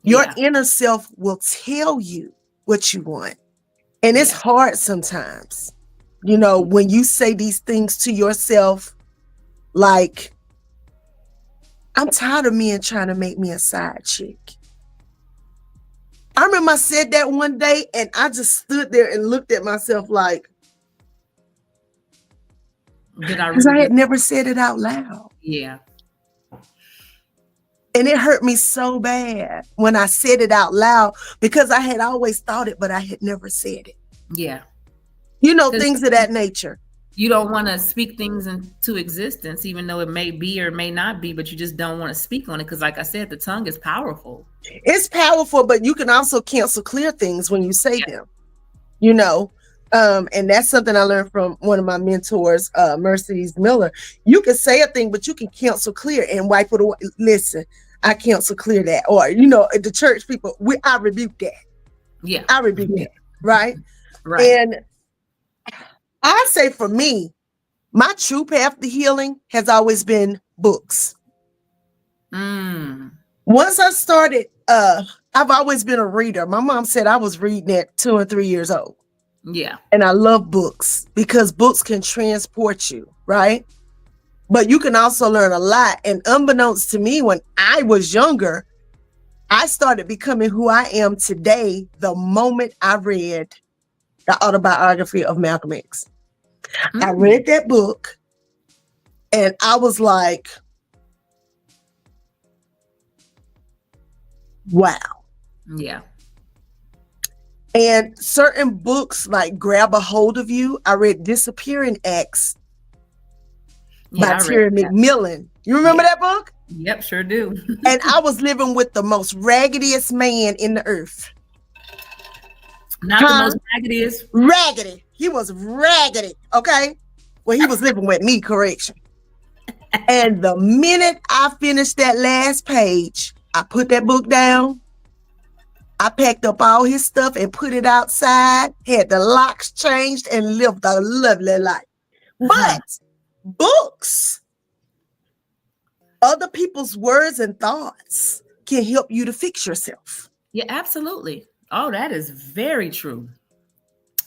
Your inner self will tell you what you want. And it's hard sometimes, you know, when you say these things to yourself, like, I'm tired of men trying to make me a side chick. I remember I said that one day, and I just stood there and looked at myself like, because I had never said it out loud. Yeah. And it hurt me so bad when I said it out loud, because I had always thought it, but I had never said it. Yeah. You know, things of that nature. You don't want to speak things into existence, even though it may be or may not be, but you just don't want to speak on it. Because like I said, the tongue is powerful. It's powerful, but you can also cancel clear things when you say them, you know. And that's something I learned from one of my mentors, Mercedes Miller. You can say a thing, but you can cancel clear and wipe it away. Listen, I cancel clear that. Or, you know, the church people, I rebuke that. Yeah. I rebuke that. Right? Right. And I say for me, my true path to healing has always been books. Once I started, I've always been a reader. My mom said I was reading at 2 and 3 years old. Yeah. And I love books because books can transport you, right? But you can also learn a lot. And unbeknownst to me, when I was younger, I started becoming who I am today the moment I read the autobiography of Malcolm X. I read that book and I was like, wow. Yeah. And certain books like grab a hold of you. I read Disappearing Acts by Terry McMillan. You remember that book? Yep, sure do. And I was living with the most raggediest man in the earth. Not the most raggediest. Raggedy. He was raggedy. Okay. Well, he was living with me, correction. And the minute I finished that last page, I put that book down. I packed up all his stuff and put it outside, had the locks changed, and lived a lovely life. But books Other people's words and thoughts can help you to fix yourself. Yeah, absolutely. Oh, that is very true.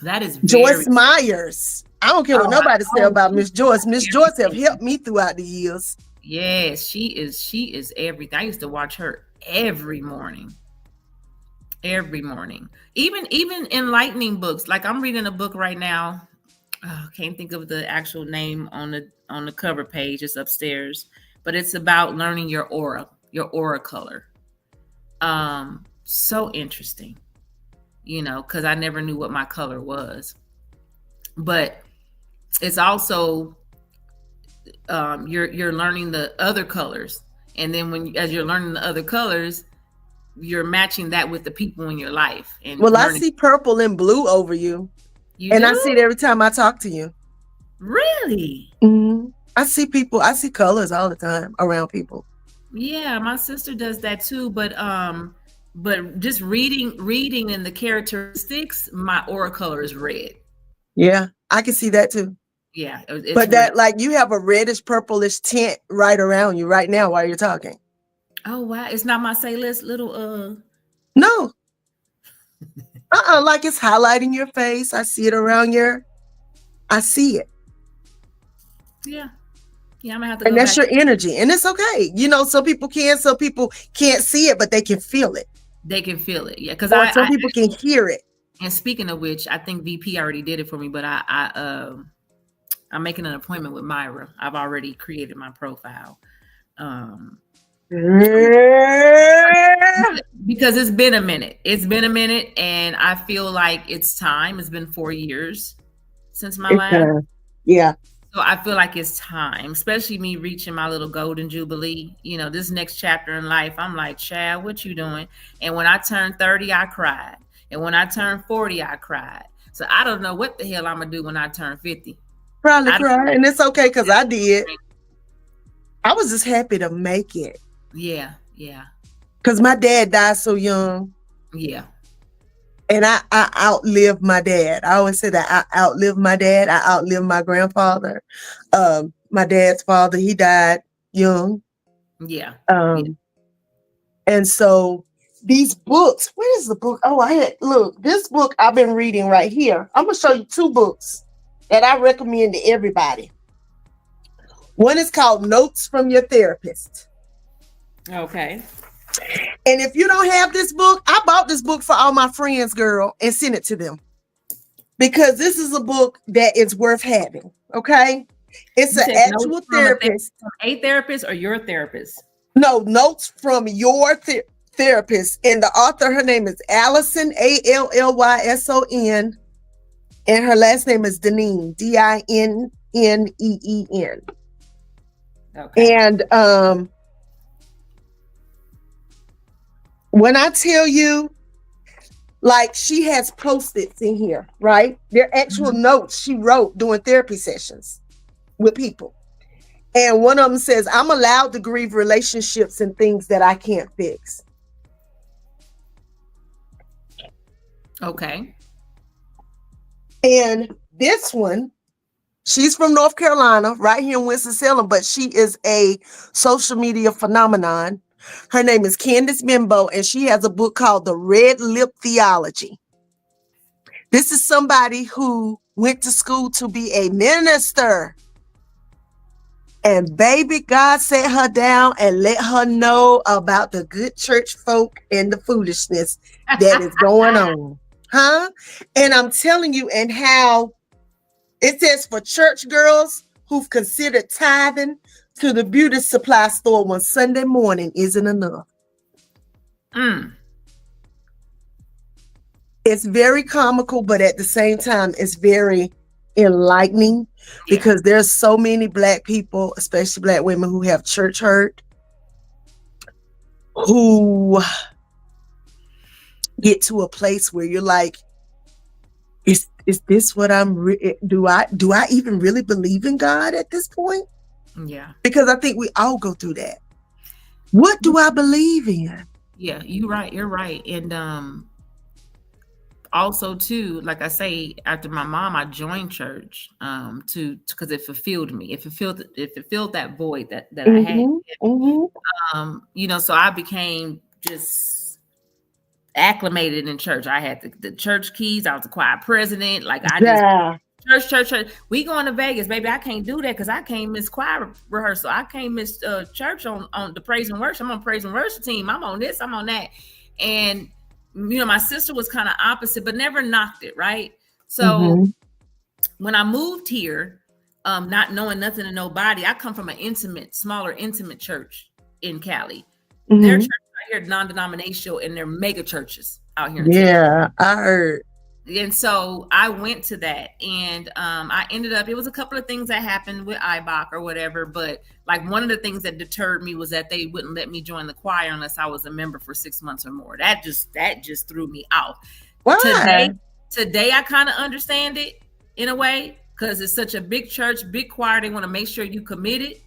That is very. Joyce Myers. I don't care what Oh, nobody say about Miss Joyce. Miss Joyce have everything. helped me throughout the years. Yes, she is. She is everything. I used to watch her every morning. Every morning. Even enlightening books. Like I'm reading a book right now. Can't think of the actual name on the cover page. It's upstairs, but it's about learning your aura color. So interesting, because I never knew what my color was. But it's also you're learning the other colors, and then as you're learning the other colors, you're matching that with the people in your life. And well, I see purple and blue over you. And I see it every time I talk to you. Really? Mm-hmm. I see colors all the time around people. Yeah, my sister does that too, but just reading in the characteristics, my aura color is red. Yeah, I can see that too. Yeah, but that like you have a reddish purplish tint right around you right now while you're talking. Oh wow, it's not my SayLess little No. Like it's highlighting your face. I see it around I see it. Yeah. Yeah, I'm gonna have to and that's your energy. And it's okay. Some people can't see it, but they can feel it. They can feel it. Yeah. Because some people can hear it. And speaking of which, I think VP already did it for me, but I'm making an appointment with Myra. I've already created my profile. Because it's been a minute. And I feel like it's time. It's been 4 years since my last. Yeah. So I feel like it's time, especially me reaching my little golden jubilee. This next chapter in life, I'm like, Chad, what you doing? And when I turned 30, I cried. And when I turned 40, I cried. So I don't know what the hell I'm going to do when I turn 50. Probably cry. And it's okay because I did. I was just happy to make it. Yeah. Yeah. Because my dad died so young. Yeah. And I outlived my dad. I always say that I outlived my dad. I outlived my grandfather. My dad's father, he died young. Yeah. And so these books, where is the book? Oh, look, this book I've been reading right here. I'm going to show you 2 books that I recommend to everybody. One is called Notes from Your Therapist. Okay. And if you don't have this book, I bought this book for all my friends, girl, and sent it to them. Because this is a book that is worth having. Okay. It's an actual therapist. A therapist or your therapist? No, Notes from Your Therapist. And the author, her name is Allison, Alllyson. And her last name is Dineen, Dinneen. Okay. And when I tell you, like she has Post-its in here, right? They're actual notes she wrote during therapy sessions with people. And one of them says, I'm allowed to grieve relationships and things that I can't fix. Okay. And this one, she's from North Carolina, right here in Winston-Salem, but she is a social media phenomenon. Her name is Candace Bimbo, and she has a book called The Red Lip Theology. This is somebody who went to school to be a minister. And baby, God set her down and let her know about the good church folk and the foolishness that is going on. Huh? And I'm telling you, and how it says for church girls who've considered tithing to the beauty supply store on Sunday morning isn't enough. It's very comical, but at the same time, it's very enlightening because there's so many Black people, especially Black women, who have church hurt, who get to a place where you're like, is this what do I even really believe in God at this point? Yeah. Because I think we all go through that. What do I believe in? Yeah, you're right. And also too, like I say, after my mom, I joined church because it fulfilled me. It fulfilled that void that I had. So I became just acclimated in church. I had the church keys. I was the choir president. Like I just church. We going to Vegas, baby. I can't do that because I can't miss choir rehearsal. I can't miss church on the praise and worship. I'm on praise and worship team. I'm on this. I'm on that. And my sister was kind of opposite, but never knocked it, right? So when I moved here, not knowing nothing to nobody, I come from an smaller intimate church in Cali. Their church out here non-denominational, and they're mega churches out here. Yeah, I heard. And so I went to that, and I ended up, it was a couple of things that happened with IBOC or whatever, but like one of the things that deterred me was that they wouldn't let me join the choir unless I was a member for 6 months or more. That just threw me off. Why? Today I kind of understand it in a way, because it's such a big church, big choir. They want to make sure you committed.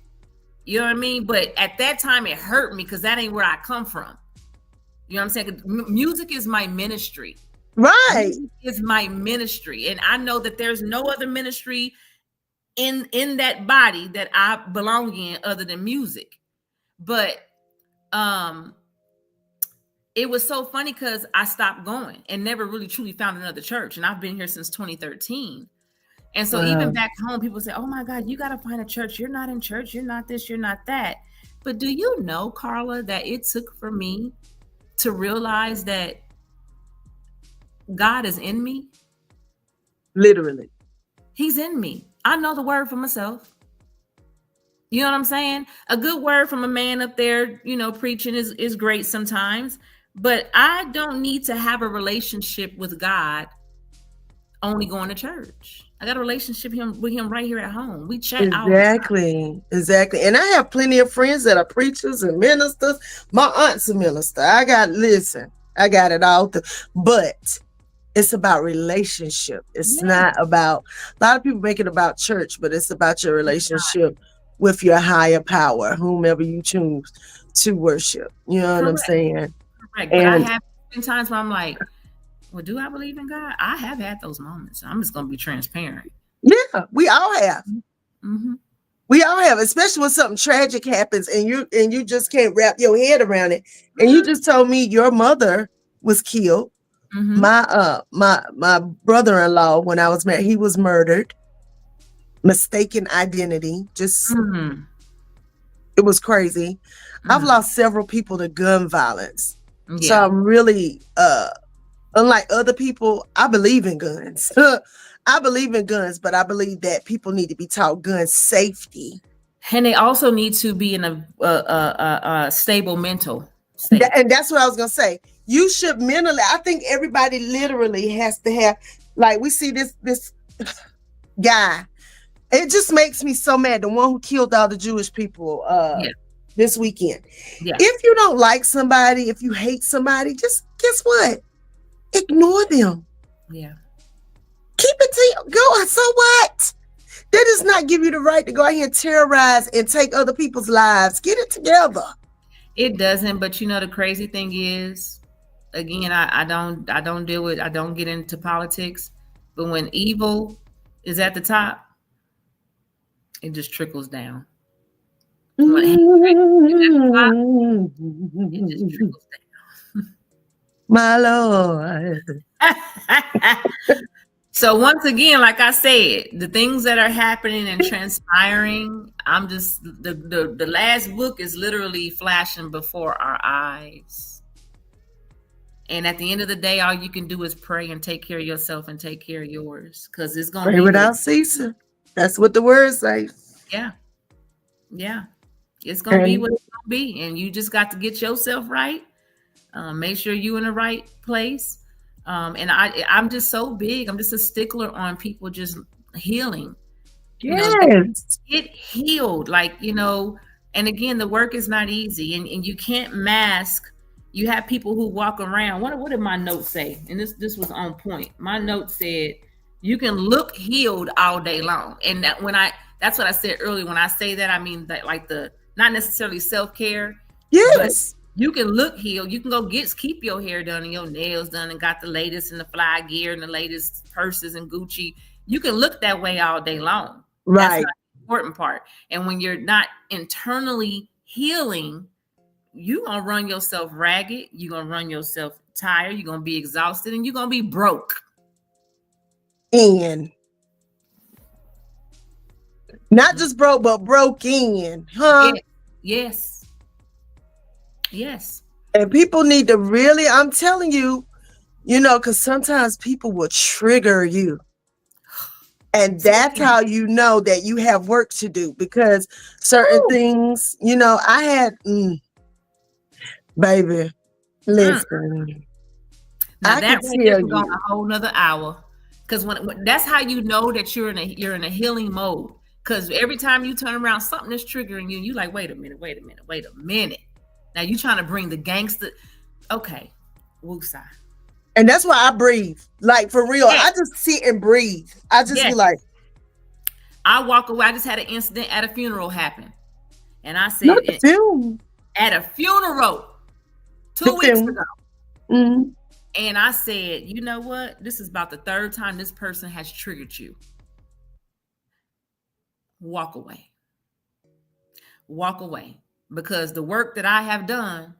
You know what I mean? But at that time it hurt me because that ain't where I come from. You know what I'm saying? Music is my ministry. Right. Is my ministry. And I know that there's no other ministry in that body that I belong in other than music. But it was so funny because I stopped going and never really truly found another church. And I've been here since 2013. And so even back home, people say, oh my God, you got to find a church. You're not in church. You're not this, you're not that. But do you know, Carla, that it took for me to realize that God is in me? Literally. He's in me. I know the word for myself. You know what I'm saying? A good word from a man up there, preaching is great sometimes, but I don't need to have a relationship with God only going to church. I got a relationship with him right here at home. We chat Exactly. And I have plenty of friends that are preachers and ministers. My aunt's a minister. I got it all. But it's about relationship. It's not about, a lot of people make it about church, but it's about your relationship with your higher power, whomever you choose to worship. You know what I'm saying? Correct. But I have been times where I'm like, well, do I believe in God? I have had those moments. I'm just going to be transparent. Yeah, we all have. We all have, especially when something tragic happens and you just can't wrap your head around it. And you just told me your mother was killed. My brother-in-law, when I was married, he was murdered. Mistaken identity. Just it was crazy. I've lost several people to gun violence. So I'm really unlike other people, I believe in guns. I believe in guns, but I believe that people need to be taught gun safety. And they also need to be in a stable mental state. And that's what I was going to say. You should mentally, I think everybody literally has to have, like we see this guy. It just makes me so mad. The one who killed all the Jewish people this weekend. Yeah. If you don't like somebody, if you hate somebody, just guess what? Ignore them. Yeah. Keep it to you. Go. So what? That does not give you the right to go out here and terrorize and take other people's lives. Get it together. It doesn't. But the crazy thing is, again, I don't get into politics. But when evil is at the top, it just trickles down. When hatred is at the top, it just trickles down. My Lord. So once again, like I said, the things that are happening and transpiring, I'm just the last book is literally flashing before our eyes. And at the end of the day, all you can do is pray and take care of yourself and take care of yours, because it's gonna pray without ceasing. That's what the word says. Yeah. It's gonna be what it's gonna be, and you just got to get yourself right. Make sure you're in the right place. And I'm just so big. I'm just a stickler on people just healing. Yes. Get healed. And again, the work is not easy, and you can't mask. You have people who walk around. What did my note say? And this was on point. My note said, you can look healed all day long. And that's what I said earlier. When I say that, I mean that, like, the not necessarily self-care. Yes. You can look healed. You can go keep your hair done and your nails done and got the latest and the fly gear and the latest purses and Gucci. You can look that way all day long. That's Right. not the important part. And when you're not internally healing, you're gonna run yourself ragged, you're gonna run yourself tired, you're gonna be exhausted, and you're gonna be broke. And not just broke, but broke in, huh? Yes. Yes. And people need to really, I'm telling you, because sometimes people will trigger you. And that's how you know that you have work to do, because certain things, I had, baby, listen. Now that right there was on a whole nother hour, because when that's how you know that you're in a healing mode. Because every time you turn around, something is triggering you. You like, wait a minute. Now you trying to bring the gangster. Okay, woosah. And that's why I breathe. Like, for real. I just sit and breathe. I just be like. I walk away. I just had an incident at a funeral happen. And I said, at a funeral 2 weeks ago. Mm-hmm. And I said, you know what? This is about the third time this person has triggered you. Walk away. Walk away. Because the work that I have done,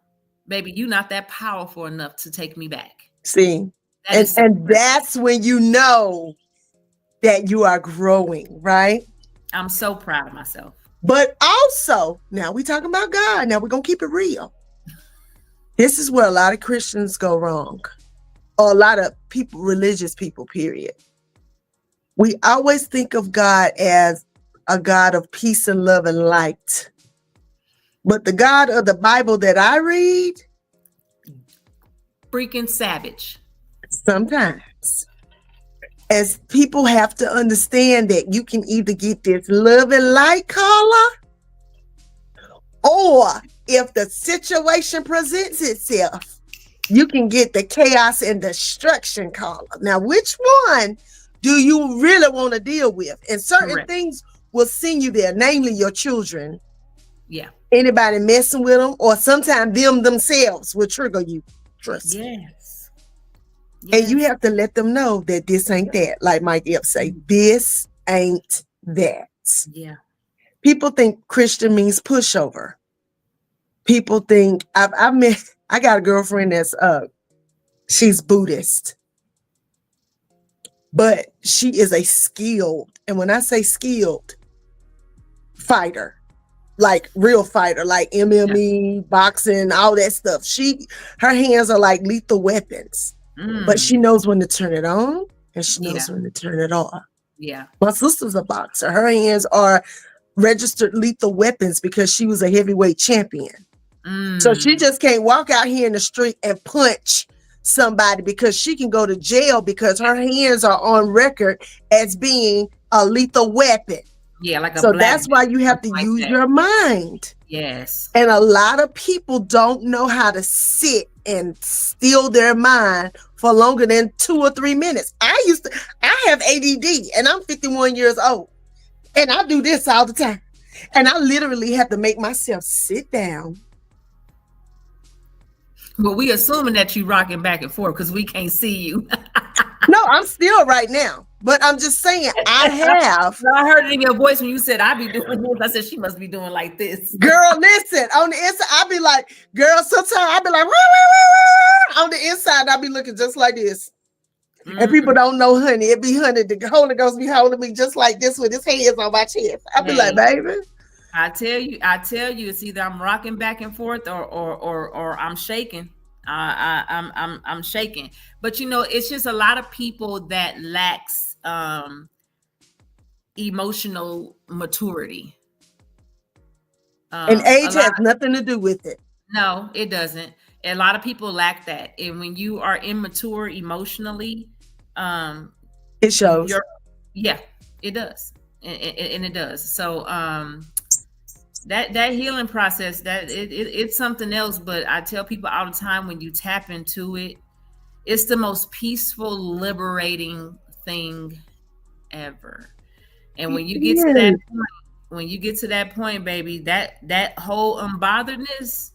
baby, you're not that powerful enough to take me back. See, and that's when you know that you are growing, right? I'm so proud of myself. But also, now we talking about God. Now we're going to keep it real. This is where a lot of Christians go wrong. Or a lot of people, religious people, period. We always think of God as a God of peace and love and light. But the God of the Bible that I read, freaking savage. Sometimes. As people have to understand that you can either get this love and light color, or if the situation presents itself, you can get the chaos and destruction color. Now, which one do you really want to deal with? And certain things will send you there, namely your children. Yeah. Anybody messing with them, or sometimes them themselves will trigger you. Trust me. Yes. And you have to let them know that this ain't that. Like Mike Epps say, this ain't that. Yeah. People think Christian means pushover. People think I got a girlfriend that's she's Buddhist, but she is a skilled, and when I say skilled, fighter, like real fighter, like MMA, boxing, all that stuff. Her hands are like lethal weapons. But she knows when to turn it on and she knows when to turn it off. Yeah. My sister's a boxer. Her hands are registered lethal weapons because she was a heavyweight champion. So she just can't walk out here in the street and punch somebody, because she can go to jail because her hands are on record as being a lethal weapon. Yeah, like so that's why you have to use your mind. Yes. And a lot of people don't know how to sit and still their mind for longer than 2 or 3 minutes. I have ADD and I'm 51 years old and I do this all the time. And I literally have to make myself sit down. But we assuming that you rocking back and forth because we can't see you. No, I'm still right now. But I'm just saying, I have. I heard it in your voice when you said, I be doing this. I said, she must be doing like this. Girl, listen, on the inside, I be like, girl, sometimes I be like, wah, wah, wah, wah. On the inside, I be looking just like this. And people don't know, honey. It be honey. The Holy Ghost be holding me just like this with his hands on my chest. I be like, baby. I tell you, it's either I'm rocking back and forth or I'm shaking. I'm shaking. But it's just a lot of people that lacks emotional maturity. And age has nothing to do with it. No, it doesn't. A lot of people lack that. And when you are immature emotionally, it shows. Yeah, it does. And it does. So that healing process, that it's something else. But I tell people all the time, when you tap into it, it's the most peaceful, liberating thing ever. And when you get to that point, baby, that whole unbotheredness,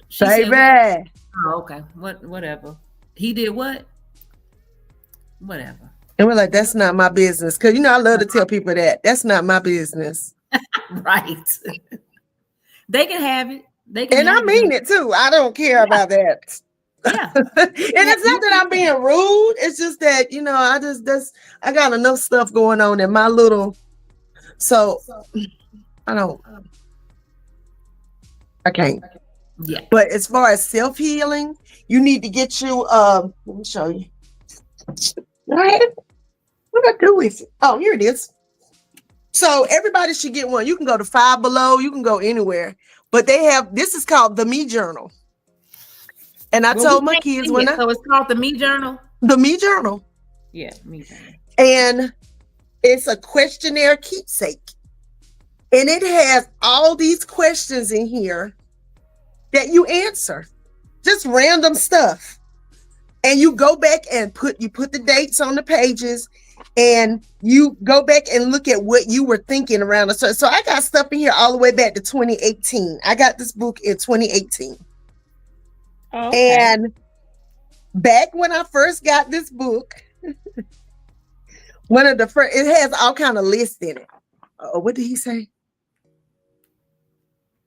She said, baby. oh, okay. Whatever. He did what? Whatever. And we're like, that's not my business. Because, I love to tell people that. That's not my business. Right. They can have it. They can And I mean it, too. I don't care about that. Yeah. And it's not that I'm being rude. It's just that, I got enough stuff going on in my little... So, I can't. Yeah. But as far as self-healing, you need to get you, let me show you. What I do with it? Oh, here it is. So everybody should get one. You can go to Five Below. You can go anywhere. But this is called the Me Journal. And I told my kids so it's called the Me Journal? The Me Journal. Yeah, Me Journal. And it's a questionnaire keepsake. And it has all these questions in here that you answer. Just random stuff. And you go back and put the dates on the pages, and you go back and look at what you were thinking around. So I got stuff in here all the way back to 2018. I got this book in 2018. Oh, okay. And back when I first got this book, one of the first, it has all kind of lists in it. What did he say?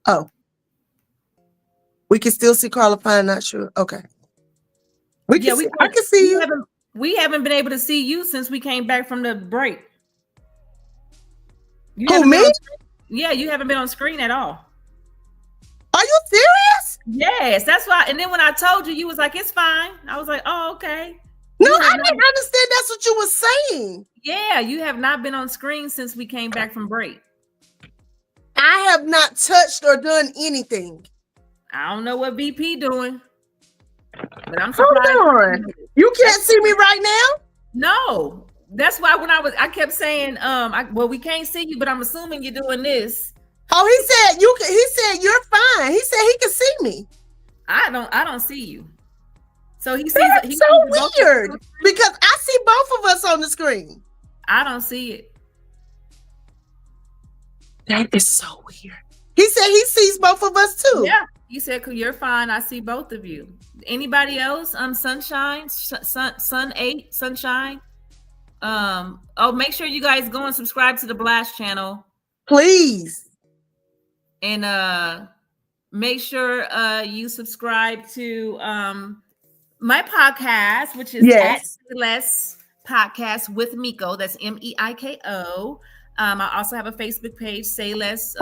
Oh, we can still see Carla Fine, not sure. Okay. I can see you. We haven't been able to see you since we came back from the break. Who, me? Yeah, you haven't been on screen at all. Are you serious? Yes, that's why. And then when I told you, you was like, it's fine. I was like, oh, okay. No, I didn't understand that's what you were saying. Yeah, you have not been on screen since we came back from break. I have not touched or done anything. I don't know what BP doing. But I'm surprised. Hold on. You can't see me right now? No. That's why when I kept saying, we can't see you, but I'm assuming you're doing this. Oh, he said you're fine. He said he can see me. I don't see you. So he sees That's so weird because I see both of us on the screen. I don't see it. That is so weird. He said he sees both of us too. Yeah. He said, you're fine. I see both of you. Anybody else? Sunshine, Sun 8, Sunshine. Make sure you guys go and subscribe to the Blast channel. Please. And make sure you subscribe to my podcast, which is at SayLess Podcast with Meiko. That's Meiko. I also have a Facebook page, SayLess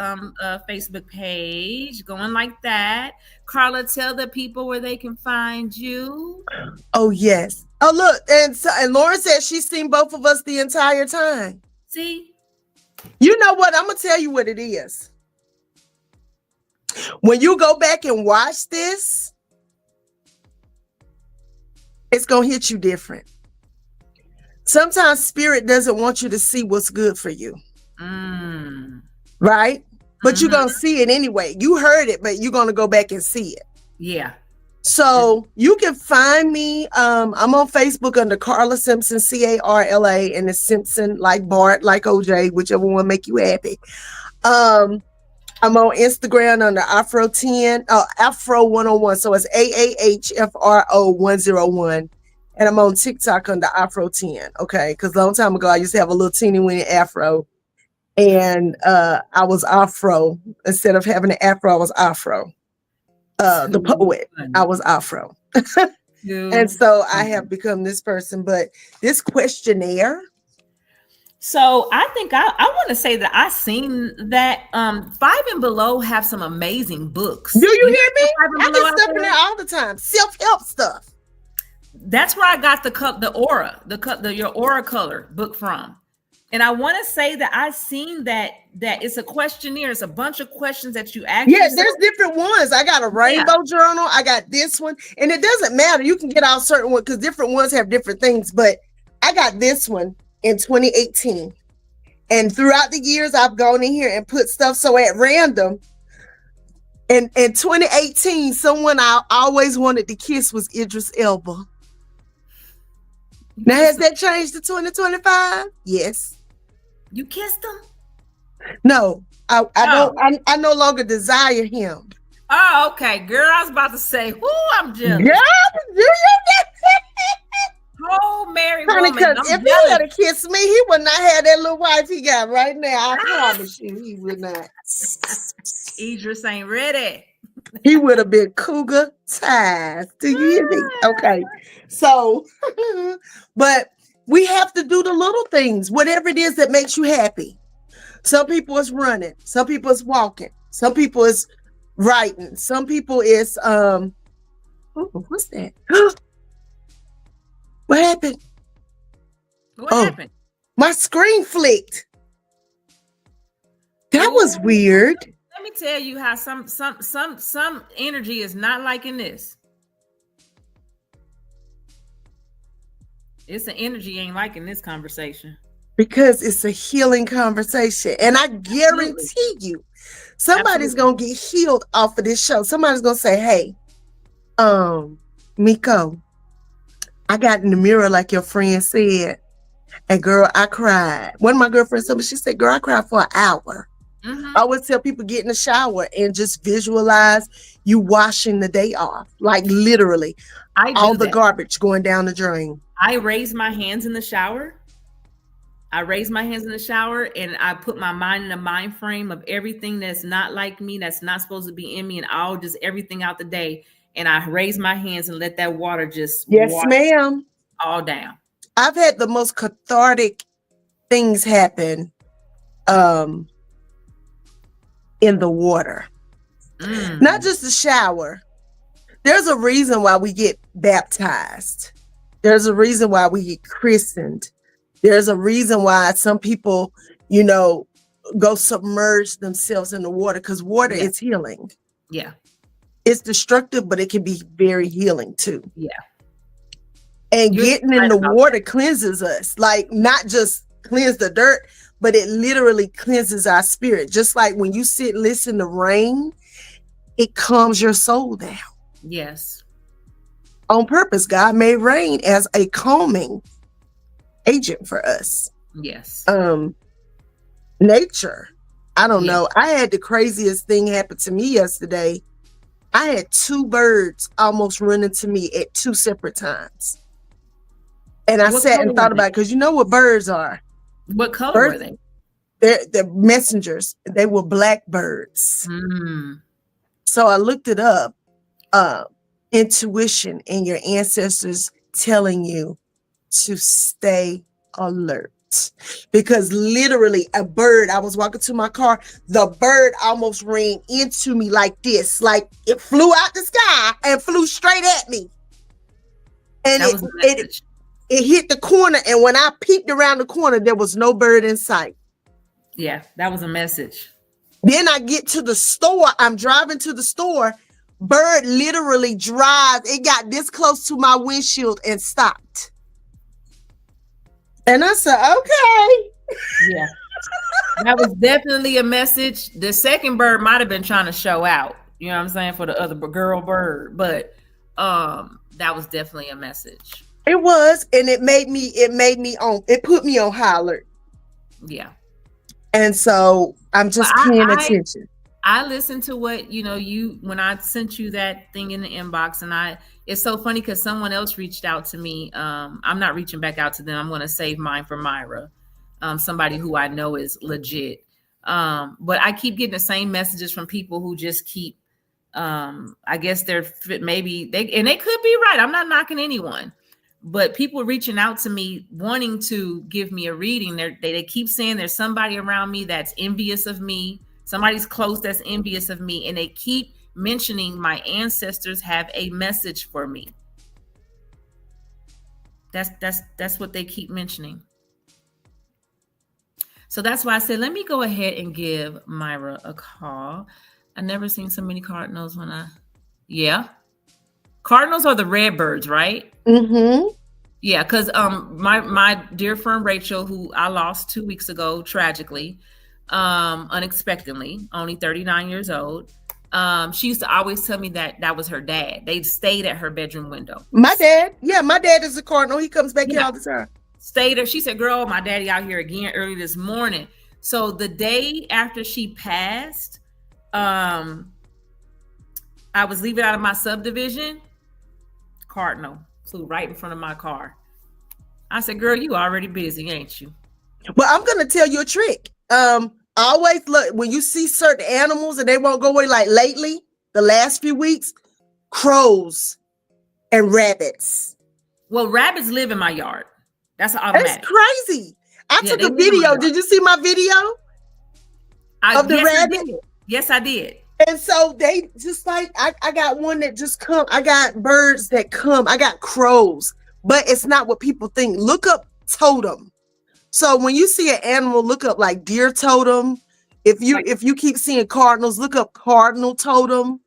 Facebook page, going like that. Carla, tell the people where they can find you. Oh, yes. Oh, look. And Lauren said she's seen both of us the entire time. See? You know what? I'm going to tell you what it is. When you go back and watch this, it's going to hit you different. Sometimes spirit doesn't want you to see what's good for you. Right? But you're going to see it anyway. You heard it, but you're going to go back and see it. Yeah. So you can find me. I'm on Facebook under Carla Simpson, Carla, and it's Simpson like Bart, like OJ, whichever one make you happy. I'm on Instagram under Afro 101. So it's AAHFRO 101. And I'm on TikTok under Afro 10. Okay. Because a long time ago, I used to have a little teeny weeny afro. And I was Afro. Instead of having an afro, I was Afro. The poet, I was Afro. And so I have become this person. But this questionnaire. So I think I want to say that I seen that 5 and Below have some amazing books. Do you hear me? I get stuff in there all the time. Self-help stuff. That's where I got the aura, your aura color book from. And I want to say that I've seen that it's a questionnaire. It's a bunch of questions that you ask. Yeah, there's different ones. I got a rainbow journal. I got this one. And it doesn't matter. You can get out certain ones because different ones have different things. But I got this one in 2018. And throughout the years, I've gone in here and put stuff. So at random, in 2018, someone I always wanted to kiss was Idris Elba. Now, has that changed to 2025? Yes. You kissed him? No, I don't. I no longer desire him. Oh, okay, girl. I was about to say, whoo, I'm jealous. Girl, do you Oh, married honey, woman, because I'm if he had jealous. to kiss me, he would not have that little wife he got right now. I promise you, he would not. Idris ain't ready. He would have been cougar ties. Do you hear me? Okay. So, but we have to do the little things, whatever it is that makes you happy. Some people is running, some people is walking, some people is writing, some people is oh, what's that? What happened? What Oh, happened? my screen flicked. That was Ooh, weird. let me tell you how some energy is not liking this. It's an energy ain't liking this conversation. Because it's a healing conversation. And I Absolutely. guarantee you, somebody's gonna get healed off of this show. Somebody's gonna say, hey, Miko, I got in the mirror like your friend said. And girl, I cried. One of my girlfriends told me, she said, girl, I cried for an hour. Mhm. I always tell people get in the shower and just visualize you washing the day off. Like literally, I all do the that. garbage going down the drain. I raise my hands in the shower. I raise my hands in the shower and I put my mind in a mind frame of everything that's not like me, that's not supposed to be in me, and I'll just everything out the day. And I raise my hands and let that water just Yes, wash ma'am. all down. I've had the most cathartic things happen in the water. Not just the shower. There's a reason why we get baptized. There's a reason why we get christened. There's a reason why some people, you know, go submerge themselves in the water, because water is healing. Yeah. It's destructive, but it can be very healing too. Yeah. And You're getting in the water cleanses us, like not just cleanse the dirt, but it literally cleanses our spirit. Just like when you sit and listen to rain, it calms your soul down. Yes. On purpose, God made rain as a calming agent for us. Yes. Nature. I don't know. I had the craziest thing happen to me yesterday. I had 2 birds almost run into me at 2 separate times. And I sat and thought about it, because you know what birds are. What color were they? They're messengers. They were blackbirds. So I looked it up. Intuition and your ancestors telling you to stay alert. Because literally a bird, I was walking to my car, the bird almost ran into me like this. Like it flew out the sky and flew straight at me. And it hit the corner. And when I peeked around the corner, there was no bird in sight. Yeah, that was a message. Then I get to the store. I'm driving to the store. Bird literally drives. It got this close to my windshield and stopped. And I said, okay. Yeah. That was definitely a message. The second bird might have been trying to show out, you know what I'm saying, for the other girl bird. But that was definitely a message. It was, and it put me on high alert. Yeah. And so I'm just paying attention. I listened to what, when I sent you that thing in the inbox, and it's so funny because someone else reached out to me. I'm not reaching back out to them. I'm going to save mine for Myra, somebody who I know is legit. But I keep getting the same messages from people who just keep, I guess they could be right. I'm not knocking anyone, but people reaching out to me wanting to give me a reading. They keep saying there's somebody around me that's envious of me. Somebody's close that's envious of me, and they keep mentioning my ancestors have a message for me. That's what they keep mentioning. So that's why I said, let me go ahead and give Myra a call. I never seen so many cardinals cardinals are the red birds, right? Mm-hmm. Yeah, because my dear friend Rachel, who I lost 2 weeks ago tragically, unexpectedly, only 39 years old. She used to always tell me that was her dad. They stayed at her bedroom window. My dad is a cardinal. He comes back here all the time. Stayed there. She said, girl, my daddy out here again early this morning. So the day after she passed, I was leaving out of my subdivision. Cardinal flew right in front of my car. I said, "Girl, you already busy, ain't you?" Well, I'm gonna tell you a trick. Always look when you see certain animals and they won't go away. Like lately, the last few weeks, crows and rabbits. Well, rabbits live in my yard. That's It's automatic. crazy. I Yeah, took they a live in my video. yard. Did you see my video of the Yes, rabbit? I did. Yes, I did. And so they just like I got one that just come. I got birds that come. I got crows, but it's not what people think. Look up totem. So when you see an animal, look up like deer totem. If you keep seeing cardinals, look up cardinal totem.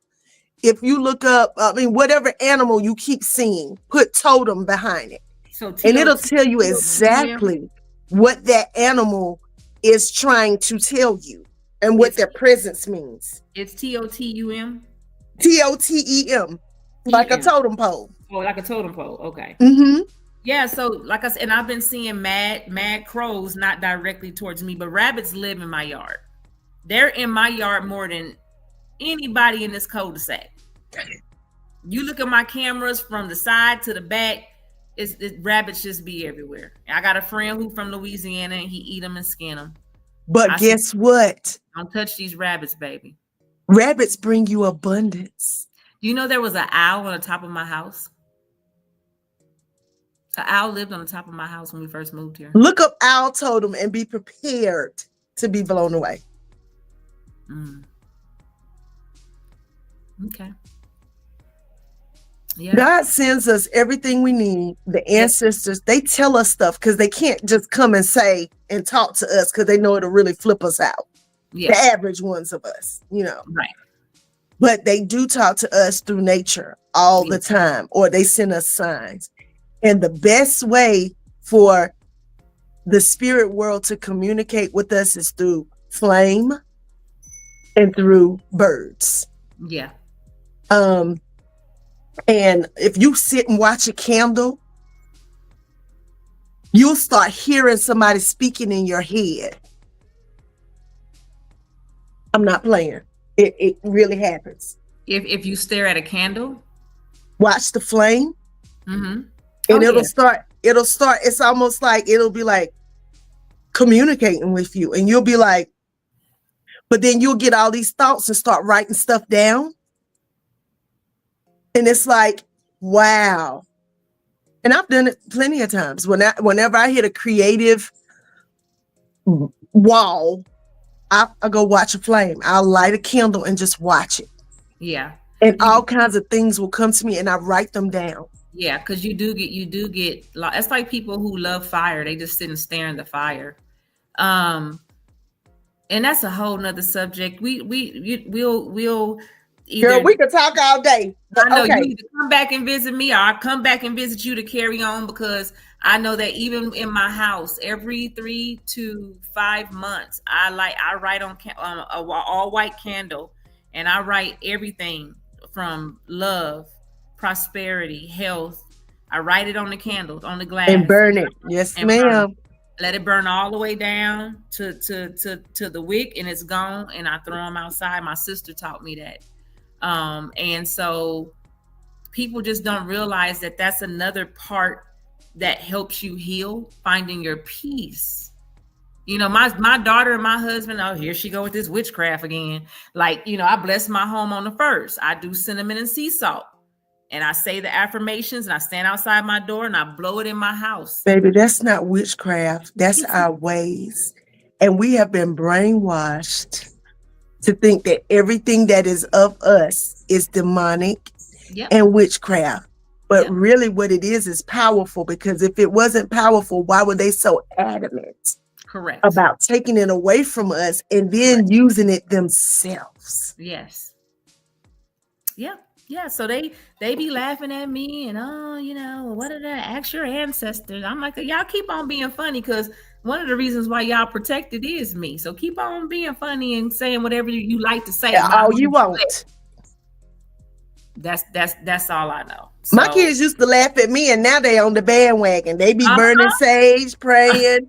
If you look up, whatever animal you keep seeing, put totem behind it. So And it'll tell you exactly what that animal is trying to tell you and what their presence means. It's TOTUM. TOTEM, like a totem pole. Oh, like a totem pole. Okay. Mm-hmm. Yeah. So, like I said, and I've been seeing mad crows, not directly towards me, but rabbits live in my yard. They're in my yard more than anybody in this cul-de-sac. You look at my cameras from the side to the back, rabbits just be everywhere. I got a friend who from Louisiana and he eat them and skin them. But guess what? Don't touch these rabbits, baby. Rabbits bring you abundance. You know there was an owl on the top of my house? An owl lived on the top of my house when we first moved here. Look up owl totem and be prepared to be blown away. Okay. Yeah. God sends us everything we need. The ancestors, they tell us stuff because they can't just come and say and talk to us because they know it'll really flip us out. Yeah. The average ones of us, Right. But they do talk to us through nature all the time, or they send us signs. And the best way for the spirit world to communicate with us is through flame and through birds. Yeah. And if you sit and watch a candle, you'll start hearing somebody speaking in your head. I'm not playing. It really happens. If you stare at a candle, watch the flame, and it'll start. It's almost like it'll be like communicating with you, and you'll be like, but then you'll get all these thoughts and start writing stuff down. And it's like, wow. And I've done it plenty of times. Whenever I hit a creative wall, I go watch a flame. I'll light a candle and just watch it. Yeah. And all kinds of things will come to me and I write them down. Yeah, because you do get it's like people who love fire. They just sit and stare in the fire. And that's a whole nother subject. We'll either, girl, we could talk all day. I know you need to come back and visit me, or I'll come back and visit you to carry on, because I know that even in my house, every 3 to 5 months, I write on a all white candle, and I write everything from love, prosperity, health. I write it on the candles, on the glass, and burn it. Yes, ma'am. Let it burn all the way down to the wick, and it's gone. And I throw them outside. My sister taught me that. And so people just don't realize that that's another part that helps you heal, finding your peace. You know, my daughter and my husband, oh, here she go with this witchcraft again. Like, I bless my home on the first. I do cinnamon and sea salt. And I say the affirmations, and I stand outside my door and I blow it in my house. Baby, that's not witchcraft. That's our ways. And we have been brainwashed to think that everything that is of us is demonic and witchcraft. But really what it is powerful, because if it wasn't powerful, why were they so adamant about taking it away from us and then using it themselves? Yes. Yeah. Yeah. So they be laughing at me and, what did I ask your ancestors? I'm like, y'all keep on being funny, because one of the reasons why y'all protected is me. So keep on being funny and saying whatever you like to say. You won't. That's all I know. So, my kids used to laugh at me, and now they on the bandwagon. They be burning sage, praying,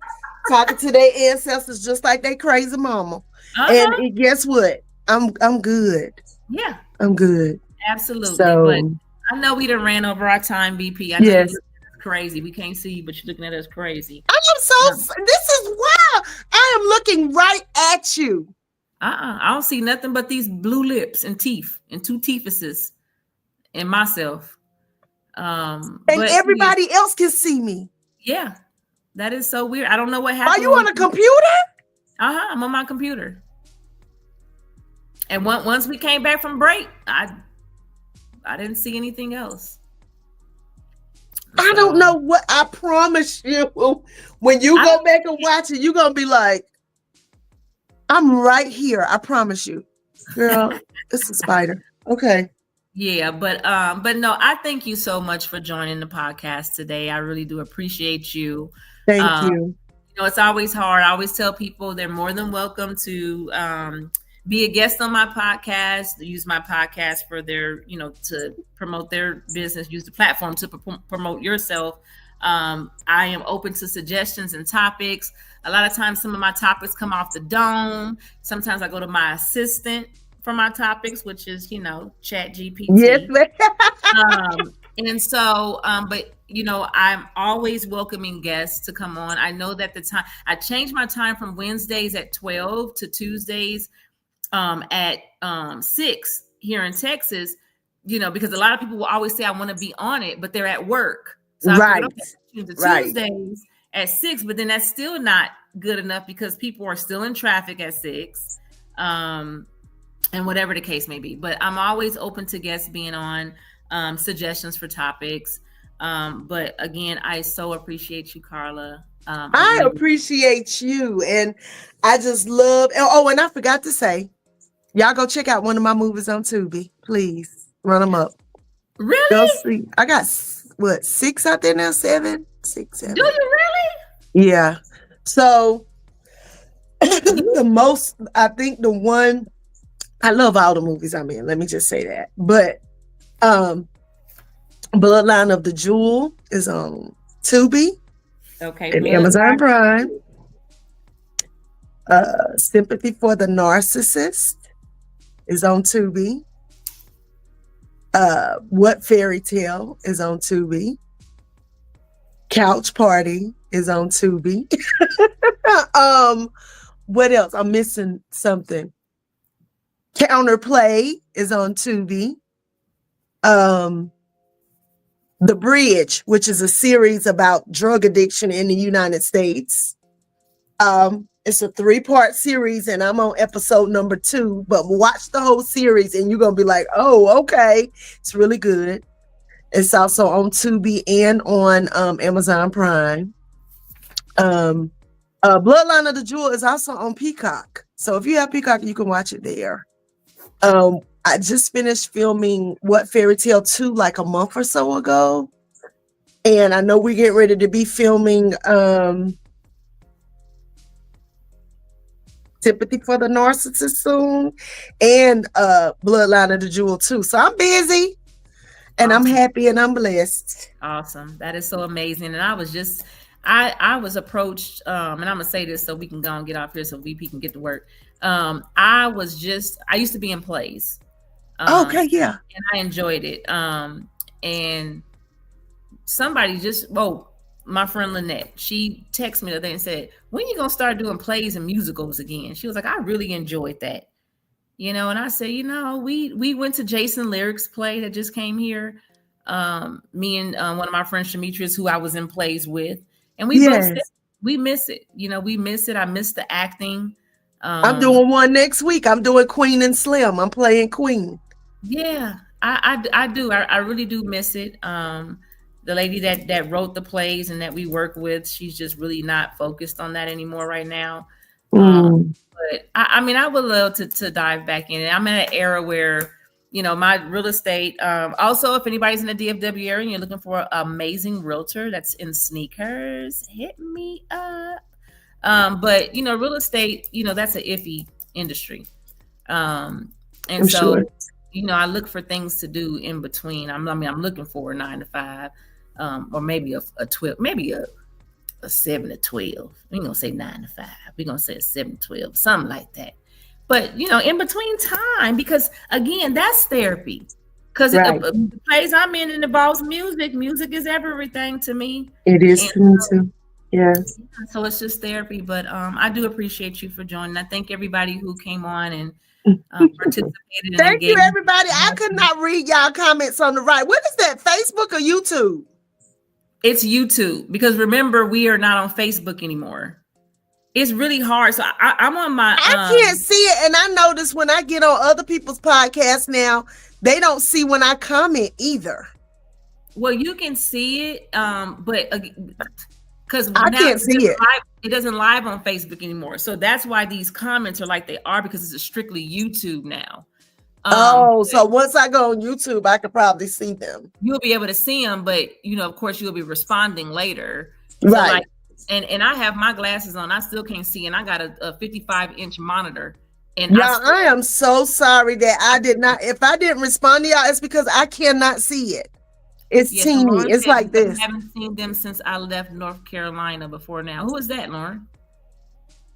talking to their ancestors just like they crazy mama. And guess what? I'm good. Yeah. I'm good. Absolutely. But So I know we done ran over our time, VP. I know you're yes. looking at us crazy. We can't see you, but you're looking at us crazy. I am so, this is wild. I am looking right at you. I don't see nothing but these blue lips and teeth and two teethuses and myself. And But everybody else can see me. yeah, that is so weird. I don't know what Are happened. you on a computer? I'm on my computer. And once we came back from break, I didn't see anything else. I don't know what, I promise you, when you go back and watch it, you're gonna be like, I'm right here. I promise you. Girl, it's a spider. Okay. Yeah, but no, I thank you so much for joining the podcast today. I really do appreciate you. Thank you. You know, it's always hard. I always tell people they're more than welcome to be a guest on my podcast, use my podcast for their, you know, to promote their business, use the platform to promote yourself. I am open to suggestions and topics. A lot of times, some of my topics come off the dome. Sometimes I go to my assistant for my topics, which is, you know, Chat GPT. Yes, and so, but you know, I'm always welcoming guests to come on. I know that the time I changed my time from Wednesdays at 12 to Tuesdays at 6 here in Texas, you know, because a lot of people will always say I want to be on it, but they're at work. So I figured, okay, the Tuesdays at 6, but then that's still not good enough because people are still in traffic at 6. And whatever the case may be. But I'm always open to guests being on, suggestions for topics. But again, I so appreciate you, Carla. I appreciate you. And I just love, oh, and I forgot to say, y'all go check out one of my movies on Tubi. Please run them up. Really? Go see. I got, what, 6 out there now? 7? 6, 7. Do you really? Yeah. So the most, I think the one, I love all the movies I'm in. Let me just say that. But Bloodline of the Jewel is on Tubi. Okay. And Amazon Prime. Sympathy for the Narcissist is on Tubi. What Fairy Tale is on Tubi. Couch Party is on Tubi. What else? I'm missing something. Counterplay is on Tubi. The Bridge, which is a series about drug addiction in the United States. It's a 3-part series, and I'm on episode number 2. But watch the whole series, and you're gonna be like, "Oh, okay, it's really good." It's also on Tubi and on Amazon Prime. Bloodline of the Jewel is also on Peacock. So if you have Peacock, you can watch it there. I just finished filming What Fairy Tale 2 like a month or so ago. And I know we get ready to be filming Sympathy for the Narcissist soon and Bloodline of the Jewel 2. So I'm busy and I'm happy and I'm blessed. Awesome. That is so amazing. And I was just, I was approached, and I'm gonna say this so we can go and get off here so VP can get to work. I used to be in plays. Okay, yeah. And I enjoyed it. And somebody my friend Lynette, she texted me the other day and said, "When you gonna start doing plays and musicals again?" She was like, "I really enjoyed that." You know, and I said, you know, we went to Jason Lyric's play that just came here. Me and one of my friends, Demetrius, who I was in plays with, and we both said we miss it. You know, we miss it. I miss the acting. I'm doing one next week. I'm doing Queen and Slim. I'm playing Queen. Yeah, I do. I really do miss it. The lady that wrote the plays and that we work with, she's just really not focused on that anymore right now. But I mean, I would love to dive back in it. I'm in an era where, you know, my real estate. Also, if anybody's in the DFW area and you're looking for an amazing realtor that's in sneakers, hit me up. But you know, real estate, you know, that's an iffy industry. And so, you know, I look for things to do in between. I'm looking for a 9 to 5, or maybe a 12, maybe a 7 to 12. We ain't gonna say 9 to 5. We're gonna say a 7 to 12, something like that. But you know, in between time, because again, that's therapy. Because Right. the place I'm in, it involves music. Music is everything to me. It is And to me too. Yes. so it's just therapy. But I do appreciate you for joining. I thank everybody who came on and participated and Thank you, engaged. everybody. I could not read y'all comments on the right. What is that? Facebook or YouTube? It's YouTube, because remember, we are not on Facebook anymore. It's really hard. So I'm on my. I can't see it, and I notice when I get on other people's podcasts now, they don't see when I comment either. Well, you can see it, but because I can't see it. It doesn't live on Facebook anymore. So that's why these comments are like they are, because it's strictly YouTube now. So once I go on YouTube, I could probably see them. You'll be able to see them, but of course, you'll be responding later. Right. So like, and I have my glasses on. I still can't see, and I got a 55-inch monitor. And I am so sorry that I did not. If I didn't respond to y'all, it's because I cannot see it. It's teeny. It's like this. I haven't seen them since I left North Carolina before now. Who is that, Lauren?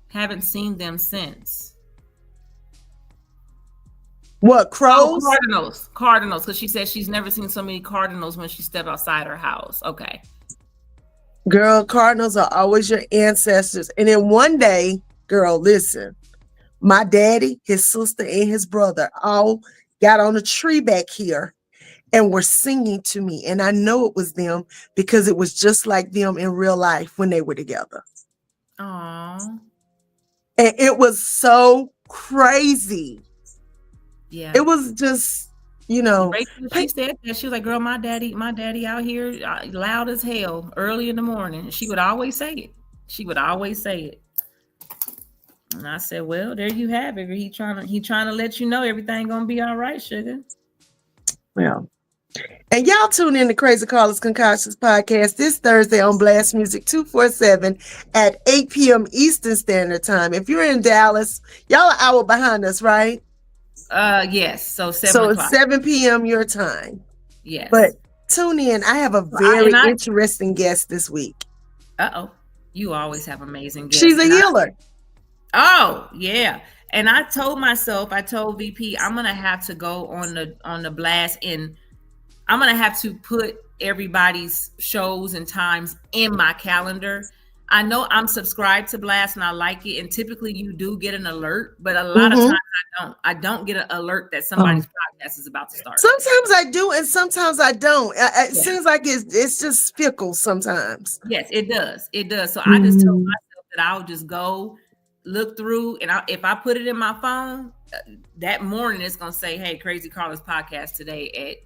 Haven't seen them since. What, crows? Oh, Cardinals, because she said she's never seen so many cardinals when she stepped outside her house. Okay. Girl, cardinals are always your ancestors. And then one day, girl, listen, my daddy, his sister, and his brother all got on a tree back here and were singing to me. And I know it was them because it was just like them in real life when they were together. Aww. And it was so crazy. Yeah. It was just, She said that. She was like, girl, my daddy out here loud as hell early in the morning. She would always say it. And I said, well, there you have it. He trying to let you know everything gonna be all right, sugar. Well, and y'all tune in to Crazy Carla's Concoctions podcast this Thursday on Blast Music 247 at 8 p.m. Eastern Standard Time. If you're in Dallas, y'all are an hour behind us, right? Yes. So 7 o'clock. It's 7 p.m. your time. Yes. But tune in. I have a very interesting guest this week. You always have amazing guests. She's a healer. Oh, yeah. And I told VP, I'm gonna have to go on the blast, and I'm gonna have to put everybody's shows and times in my calendar. I know I'm subscribed to Blast and I like it, and typically you do get an alert, but a lot of times I don't get an alert that somebody's podcast is about to start. Sometimes I do, and sometimes I don't. It seems like it's just fickle sometimes. Yes, it does. So I just tell myself that I'll just go look through, and if I put it in my phone that morning, it's gonna say, "Hey, Crazy Carla's podcast today at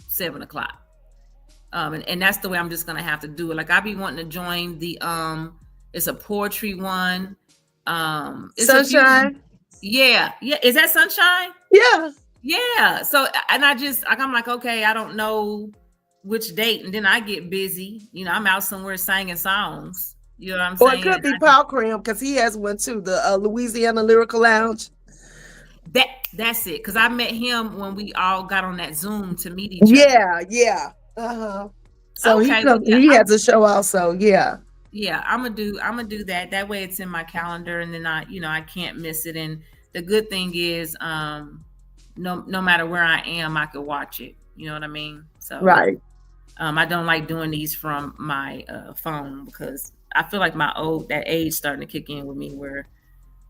7 o'clock." And that's the way I'm just gonna have to do it. Like I be wanting to join the it's a poetry one. It's Sunshine. Yeah. Is that Sunshine? Yeah. So and I'm like, okay, I don't know which date, and then I get busy. I'm out somewhere singing songs. You know what I'm saying? Or it could be Paul Cram, because he has one too, the Louisiana Lyrical Lounge. That's it. Because I met him when we all got on that Zoom to meet each other. Yeah. So he has a show also. Yeah, I'm gonna do that. That way it's in my calendar, and then I can't miss it. And the good thing is, no matter where I am, I could watch it. You know what I mean? So right. I don't like doing these from my phone, because I feel like that age starting to kick in with me, where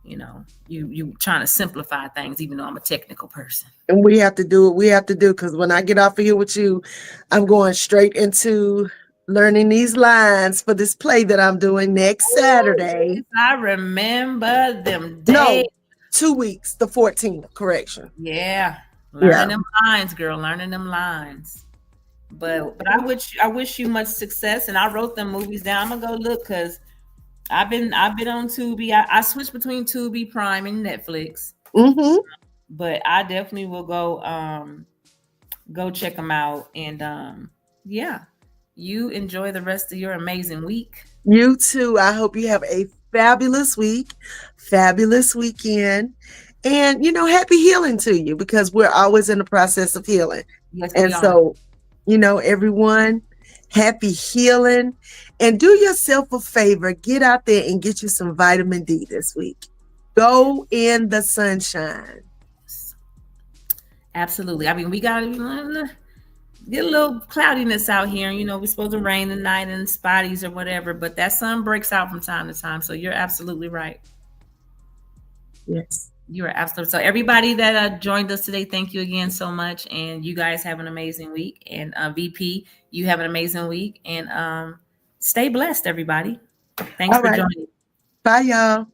you trying to simplify things, even though I'm a technical person. And we have to do what we have to do, because when I get off of here with you, I'm going straight into learning these lines for this play that I'm doing next Saturday. I remember them days. No, 2 weeks, the 14th, correction. Yeah. Learning them lines, girl, learning them lines. But I wish you much success, and I wrote them movies down. I'm gonna go look, because I've been on Tubi. I switched between Tubi, Prime, and Netflix. But I definitely will go check them out. And you enjoy the rest of your amazing week. You too. I hope you have a fabulous week, fabulous weekend, and happy healing to you, because we're always in the process of healing. Yes, and so, everyone, happy healing. And do yourself a favor, get out there and get you some vitamin D this week. Go in the sunshine. Absolutely. I mean, we got to get a little cloudiness out here. You know, we're supposed to rain tonight and spotties or whatever, but that sun breaks out from time to time. So you're absolutely right. Yes. You are absolutely. So everybody that joined us today, thank you again so much. And you guys have an amazing week. And VP, you have an amazing week. And stay blessed, everybody. Thanks for joining. Bye, y'all.